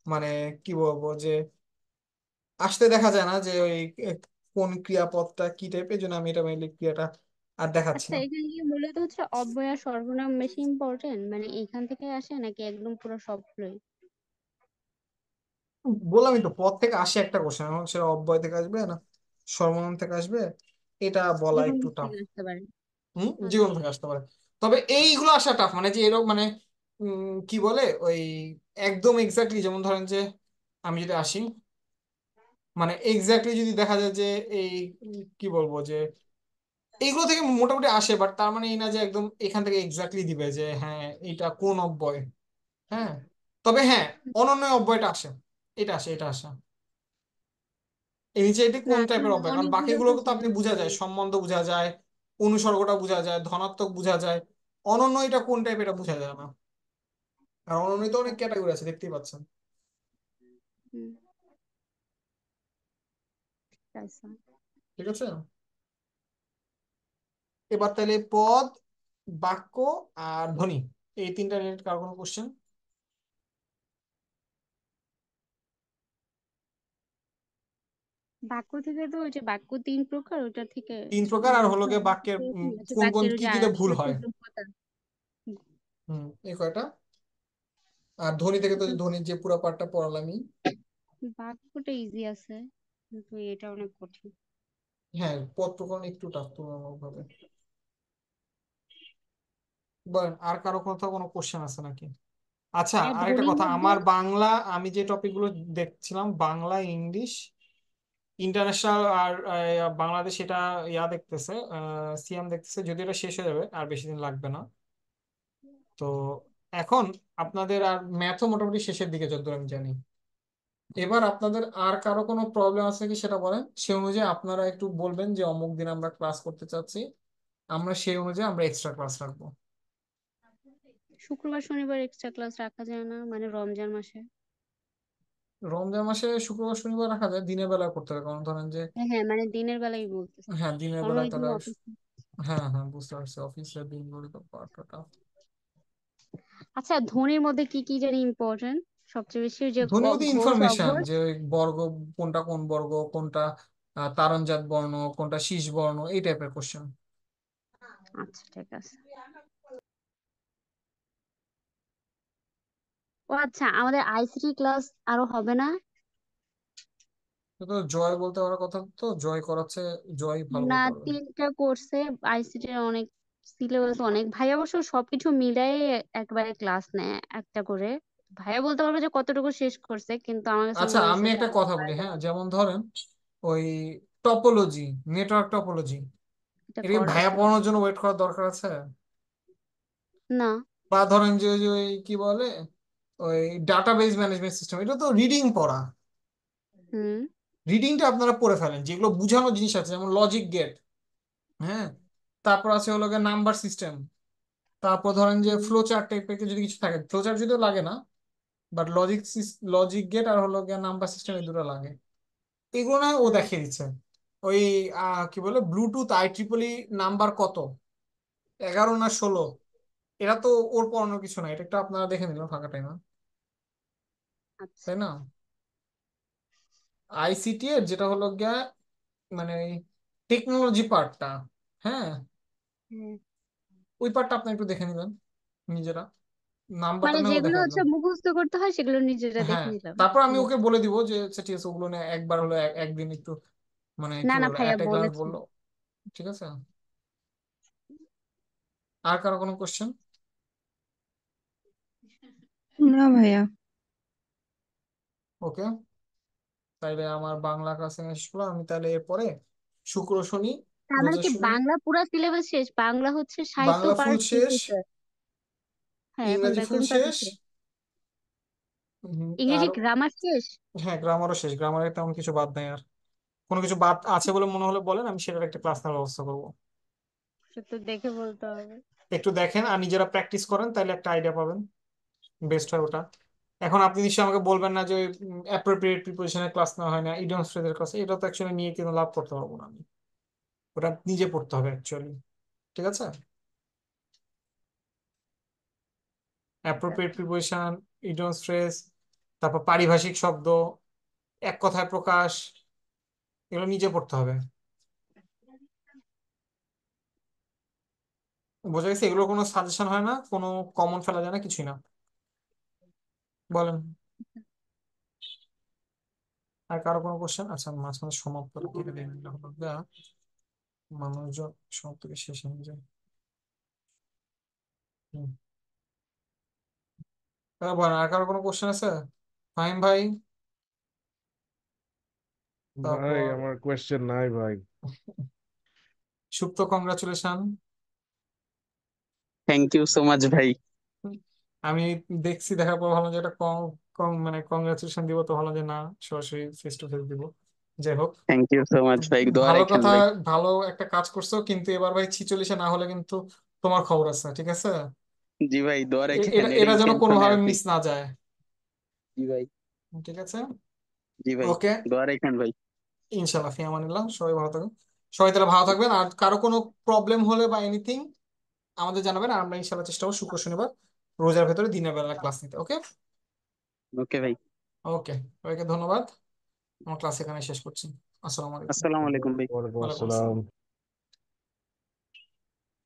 মানে কি বলবো, যে আসতে দেখা যায় না যে ওই কোন ক্রিয়াপদটা কি টাইপের, জন্য আমি এটা মেইনলি ক্রিয়াটা আর দেখাচ্ছি আচ্ছা, না। এখানে কি মূলত হচ্ছে অব্যয় আর সর্বনাম বেশি ইম্পর্টেন্ট, মানে এইখান থেকে আসে নাকি একদম পুরো সবগুলোই? বললামই তো, পদ থেকে আসে একটা কোশ্চেন, এবং সেটা অব্যয় থেকে আসবে না সর্বনাম থেকে আসবে, এটা বলা যে কোনো একটু দিক টাফ। থেকে আসতে পারে। যে কোনো আচ্ছা। থেকে আসতে পারে। তবে এইগুলো আসা টাফ, মানে যে এরকম মানে কি বলে ওই, একদম এক্স্যাক্টলি, যেমন ধরেন যে আমি যদি আসি, মানে এক্স্যাক্টলি যদি দেখা যায় যে এই কি বলবো, যে এইগুলো থেকে মোটামুটি আসে, বাট তার মানে এই না যে একদম এখান থেকে এক্স্যাক্টলি দিবে যে হ্যাঁ এটা কোন অব্যয়। হ্যাঁ, তবে হ্যাঁ, অনন্য অব্যয়টা আসে, এটা আসে, এটা আসে। এই নিচে এটি না, কোন আসলে টাইপের অব্যয়, কারণ অনেকগুলো বাকিগুলো তো তো আপনি বোঝা যায়, জিজ্ঞাসা। সম্বন্ধ বোঝা যায়, অনুসর্গটা বোঝা যায়, ধনাত্মক বোঝা যায়। অনন্য এটা কোন টাইপের, এটা বোঝা যায় না। আর অনন্য তো অনেক ক্যাটাগরি আছে, দেখতেই পাচ্ছেন। হুম, আচ্ছা। ঠিক আছে, এবার তাহলে পদ, বাক্য আর ধ্বনি, এই তিনটা রিলেটেড কার কোনো কোশ্চেন? বাক্য থেকে তো ওই যে বাক্য তিন প্রকার, ওটা থেকে তিন প্রকার, আর হলো গিয়ে আমার বাক্যের এরকম আছে, কোন কোন বাক্যের ওই কি যে কিতে ভুল হয়। সূত্রপাত। এই কয়টা। আর ধ্বনি থেকে তো ধ্বনির যে পুরো পার্টটা পড়ালামই। বাক্যটা ইজি আছে, কিন্তু এটা অনেক কঠিন। হ্যাঁ, পদ প্রকরণ একটু টাফ তুলনামূলকভাবে। বলেন, আর কারো কোথাও কোনো কোশ্চেন আছে নাকি? আচ্ছা, আর আরেকটা ধ্বনির কথা, মধ্যে আমার বাংলা, আমি যে টপিকগুলো দেখছিলাম, বাংলা, ইংলিশ, ইন্টারন্যাশনাল আর বাংলাদেশ, এটা ইয়া দেখতেছে, সিএম দেখতেছে, যদি এটা শেষ হয়ে যাবে আর বেশি দিন লাগবে না। তো এখন আপনাদের আর ম্যাথও মোটামুটি শেষের দিকে যতদূর আমি জানি। এবার আপনাদের আর কারো কোনো প্রবলেম আছে কি সেটা বলেন, সে অনুযায়ী আপনারা একটু বলবেন যে অমুক দিন আমরা ক্লাস করতে চাচ্ছি, আমরা সেই অনুযায়ী আমরা এক্সট্রা ক্লাস রাখবো। শুক্রবার শনিবার এক্সট্রা ক্লাস রাখা যায় না, মানে রমজান মাসে? রমজান মাসে শুক্রবার শনিবার রাখা যায়, দিনের বেলা করতে হবে, কারণ ধরেন যে হ্যাঁ হ্যাঁ, মানে দিনের বেলাই বলতেছি, হ্যাঁ দিনের কারণ বেলায় ওই দিন তাহলে, অফিস। হ্যাঁ হ্যাঁ বুঝতে পারছি, অফিসের দিনগুলো তো পাঠাটা। আচ্ছা, ধ্বনির মধ্যে কি কি জানি ইম্পর্টেন্ট সবচেয়ে বেশি? ওই যে ধ্বনিপতি ঘোষ ইনফরমেশন, অঘোষ। যে ওই বর্গ, কোনটা কোন বর্গ, কোনটা তারণজাত বর্ণ, কোনটা শীষ বর্ণ, এই টাইপের কোশ্চেন। আচ্ছা, ঠিক আছে। ও আচ্ছা, আমাদের আইসিটি ক্লাস আরো হবে না? তো জয় বলতে পারার কথা, তো জয় করাচ্ছে, জয় ভালো না, বলতে পারবে। 3টা কোর্সে আইসিটি অনেক, সিলেবাস অনেক, ভাই অবশ্য সবকিছু মিলাই একবারে ক্লাস নেয় একটা করে। ভাইয়া বলতে পারবে যে কতটুকু শেষ করছে, কিন্তু আমার কাছে আচ্ছা মনে আমি হয়েছে যে একটা আমি কথা বলি, পারবো হ্যাঁ, না। যেমন ধরেন ওই টপোলজি, নেটওয়ার্ক টপোলজি, এটা এটা কি ভাইয়া পড়াইছে। পড়ানোর জন্য ওয়েট করার দরকার আছে? না। বা ধরেন যে ওই যে ওই কি বলে ওই ডাটাবেজ ম্যানেজমেন্ট সিস্টেম, এটা তো রিডিং পড়া। হুম। রিডিংটা আপনারা পড়ে ফেলেন, যেগুলো বুঝানো জিনিস আছে যেমন লজিক গেট, হ্যাঁ, তারপর আছে হলো গিয়ে নাম্বার সিস্টেম, তারপর ধরেন যে হুম। ফ্লো চার্ট টাইপের যদি কিছু থাকে, ফ্লো চার্ট যদিও লাগে না, বাট লজিক গেট আর হলো গিয়ে নাম্বার সিস্টেম, এই দুটো লাগে। এগুলো না ও হুম। দেখিয়ে দিচ্ছে। ওই কি বলে ব্লুটুথ IEEE নাম্বার কত, 11 না 16, এটা তো ওর পড়ানোর কিছু না, এটা একটু আপনারা দেখে নিলাম ফাঁকা টাইমে, তাই আচ্ছা। না? ICT এর যেটা হলো গিয়া মানে টেকনোলজি পার্টটা, হ্যাঁ, হুম। ওই পার্টটা আপনি একটু দেখে নিবেন নিজেরা, নাম্বারটা মানে নেও যেগুলো দেখা হচ্ছে দিলাম। মুখস্থ করতে হয় সেগুলো নিজেরা দেখে হ্যাঁ, নিলাম। তারপর আমি ঠিক ওকে আছে। বলে দিব যে আচ্ছা ঠিক আছে, ওগুলো নিয়ে একবার হলো একদিন একটু মানে না কি না, বলবো ভাইয়া অ্যাট এ গ্লান্স বলেছেন। বললো। ঠিক আছে, আর কারো কোনো কোশ্চেন? না ভাইয়া। ওকে, তাইলে আমার বাংলা ক্লাস শেষ করলাম আমি, তাহলে এরপরে শুক্র শনি তার মানে রোজা কি শনি, বাংলা পুরা সিলেবাস শেষ? বাংলা হচ্ছে সাহিত্য বাংলা ফুল পার্ট শেষ শেষ, হয়েছে। হ্যাঁ, এখন ইংরাজি ফুল ব্যাকরণ পার্ট শেষ, আছে। আর ইংরেজি গ্রামার শেষ। হ্যাঁ গ্রামারও শেষ, গ্রামারে তেমন কিছু বাদ নাই আর। কোনো কিছু বাদ আছে বলে মনে হলে বলেন, আমি সেটার একটা ক্লাস নেওয়ার ব্যবস্থা করবো। সে তো দেখে বলতে হবে। একটু দেখেন আর নিজেরা প্র্যাকটিস করেন, তাহলে একটা আইডিয়া পাবেন, বেস্ট হয় ওটা। এখন আপনি নিশ্চয়ই আমাকে বলবেন না যে অ্যাপ্রোপ্রিয়েট প্রিপোজিশনের ক্লাস নেওয়া হয় না, ইডিয়মস ফ্রেজের ক্লাস, এটা তো অ্যাকচুয়ালি নিয়ে কিন্তু লাভ করতে পারবো না আমি, ওটা নিজে পড়তে হবে অ্যাকচুয়ালি। ঠিক আছে, অ্যাপ্রোপ্রিয়েট প্রিপোজিশন, ইডিয়মস ফ্রেজ, তারপর পারিভাষিক শব্দ, এক কথায় প্রকাশ, এগুলো নিজে পড়তে হবে। বোঝা গেছে, এগুলো কোনো সাজেশন হয় না, কোনো কমন ফেলা যায় না, কিছুই না। বলেন, আর কারো কোনো কোশ্চেন? আচ্ছা মাঝখানে সমাপ্ত কেটে দিয়ে নিলে হলো গা, মানুষজন সমাপ্ত থেকে শেষ হয়ে যায়। হুম। বলেন, আর কারো কোনো কোশ্চেন আছে? ফাহিম ভাই, ভাই তারপর আমার কোয়েশ্চেন নাই ভাই। Supto, congratulation. Thank you so much ভাই। আমি দেখছি, দেখার পর ভালো যে এটা কম কম মানে কংগ্রাচুলেশন দিব, তো ভালো যে না সরাসরি ফেস টু ফেস দিব। যাই হোক, থ্যাংক ইউ সো মাচ ভাই, দোয়া ভালো রাখেন কথা, ভাই। ভালো একটা কাজ করছো, কিন্তু এবার ভাই 46-এ না হলে কিন্তু তোমার খবর আছে, ঠিক আছে? জি ভাই, দোয়া এটা রাখেন, এটা এটাই যেন টেনশনে কোনোভাবে আছি। মিস না যায়। জি ভাই। ঠিক আছে, জি ভাই, ওকে, দোয়া রাখেন ভাই। ইনশাল্লাহ, ফি আমানিল্লাহ, সবাই ভালো থাকবেন। সবাই তাহলে ভালো থাকবেন, আর কারো কোনো প্রবলেম হলে বা এনিথিং আমাদের জানাবেন, আর আমরা ইনশাল্লাহ চেষ্টা করবো শুক্র শনিবার রোজার ভেতরে দিনের বেলা ক্লাস নিতে। ওকে, ওকে ভাই। ওকে, সবাইকে ধন্যবাদ। আমার ক্লাস এখানে শেষ করছি। আসসালামু আলাইকুম। আসসালামু আলাইকুম ভাই। ওয়ালাইকুম ওয়ালাইকুম আসসালাম। আসসালাম।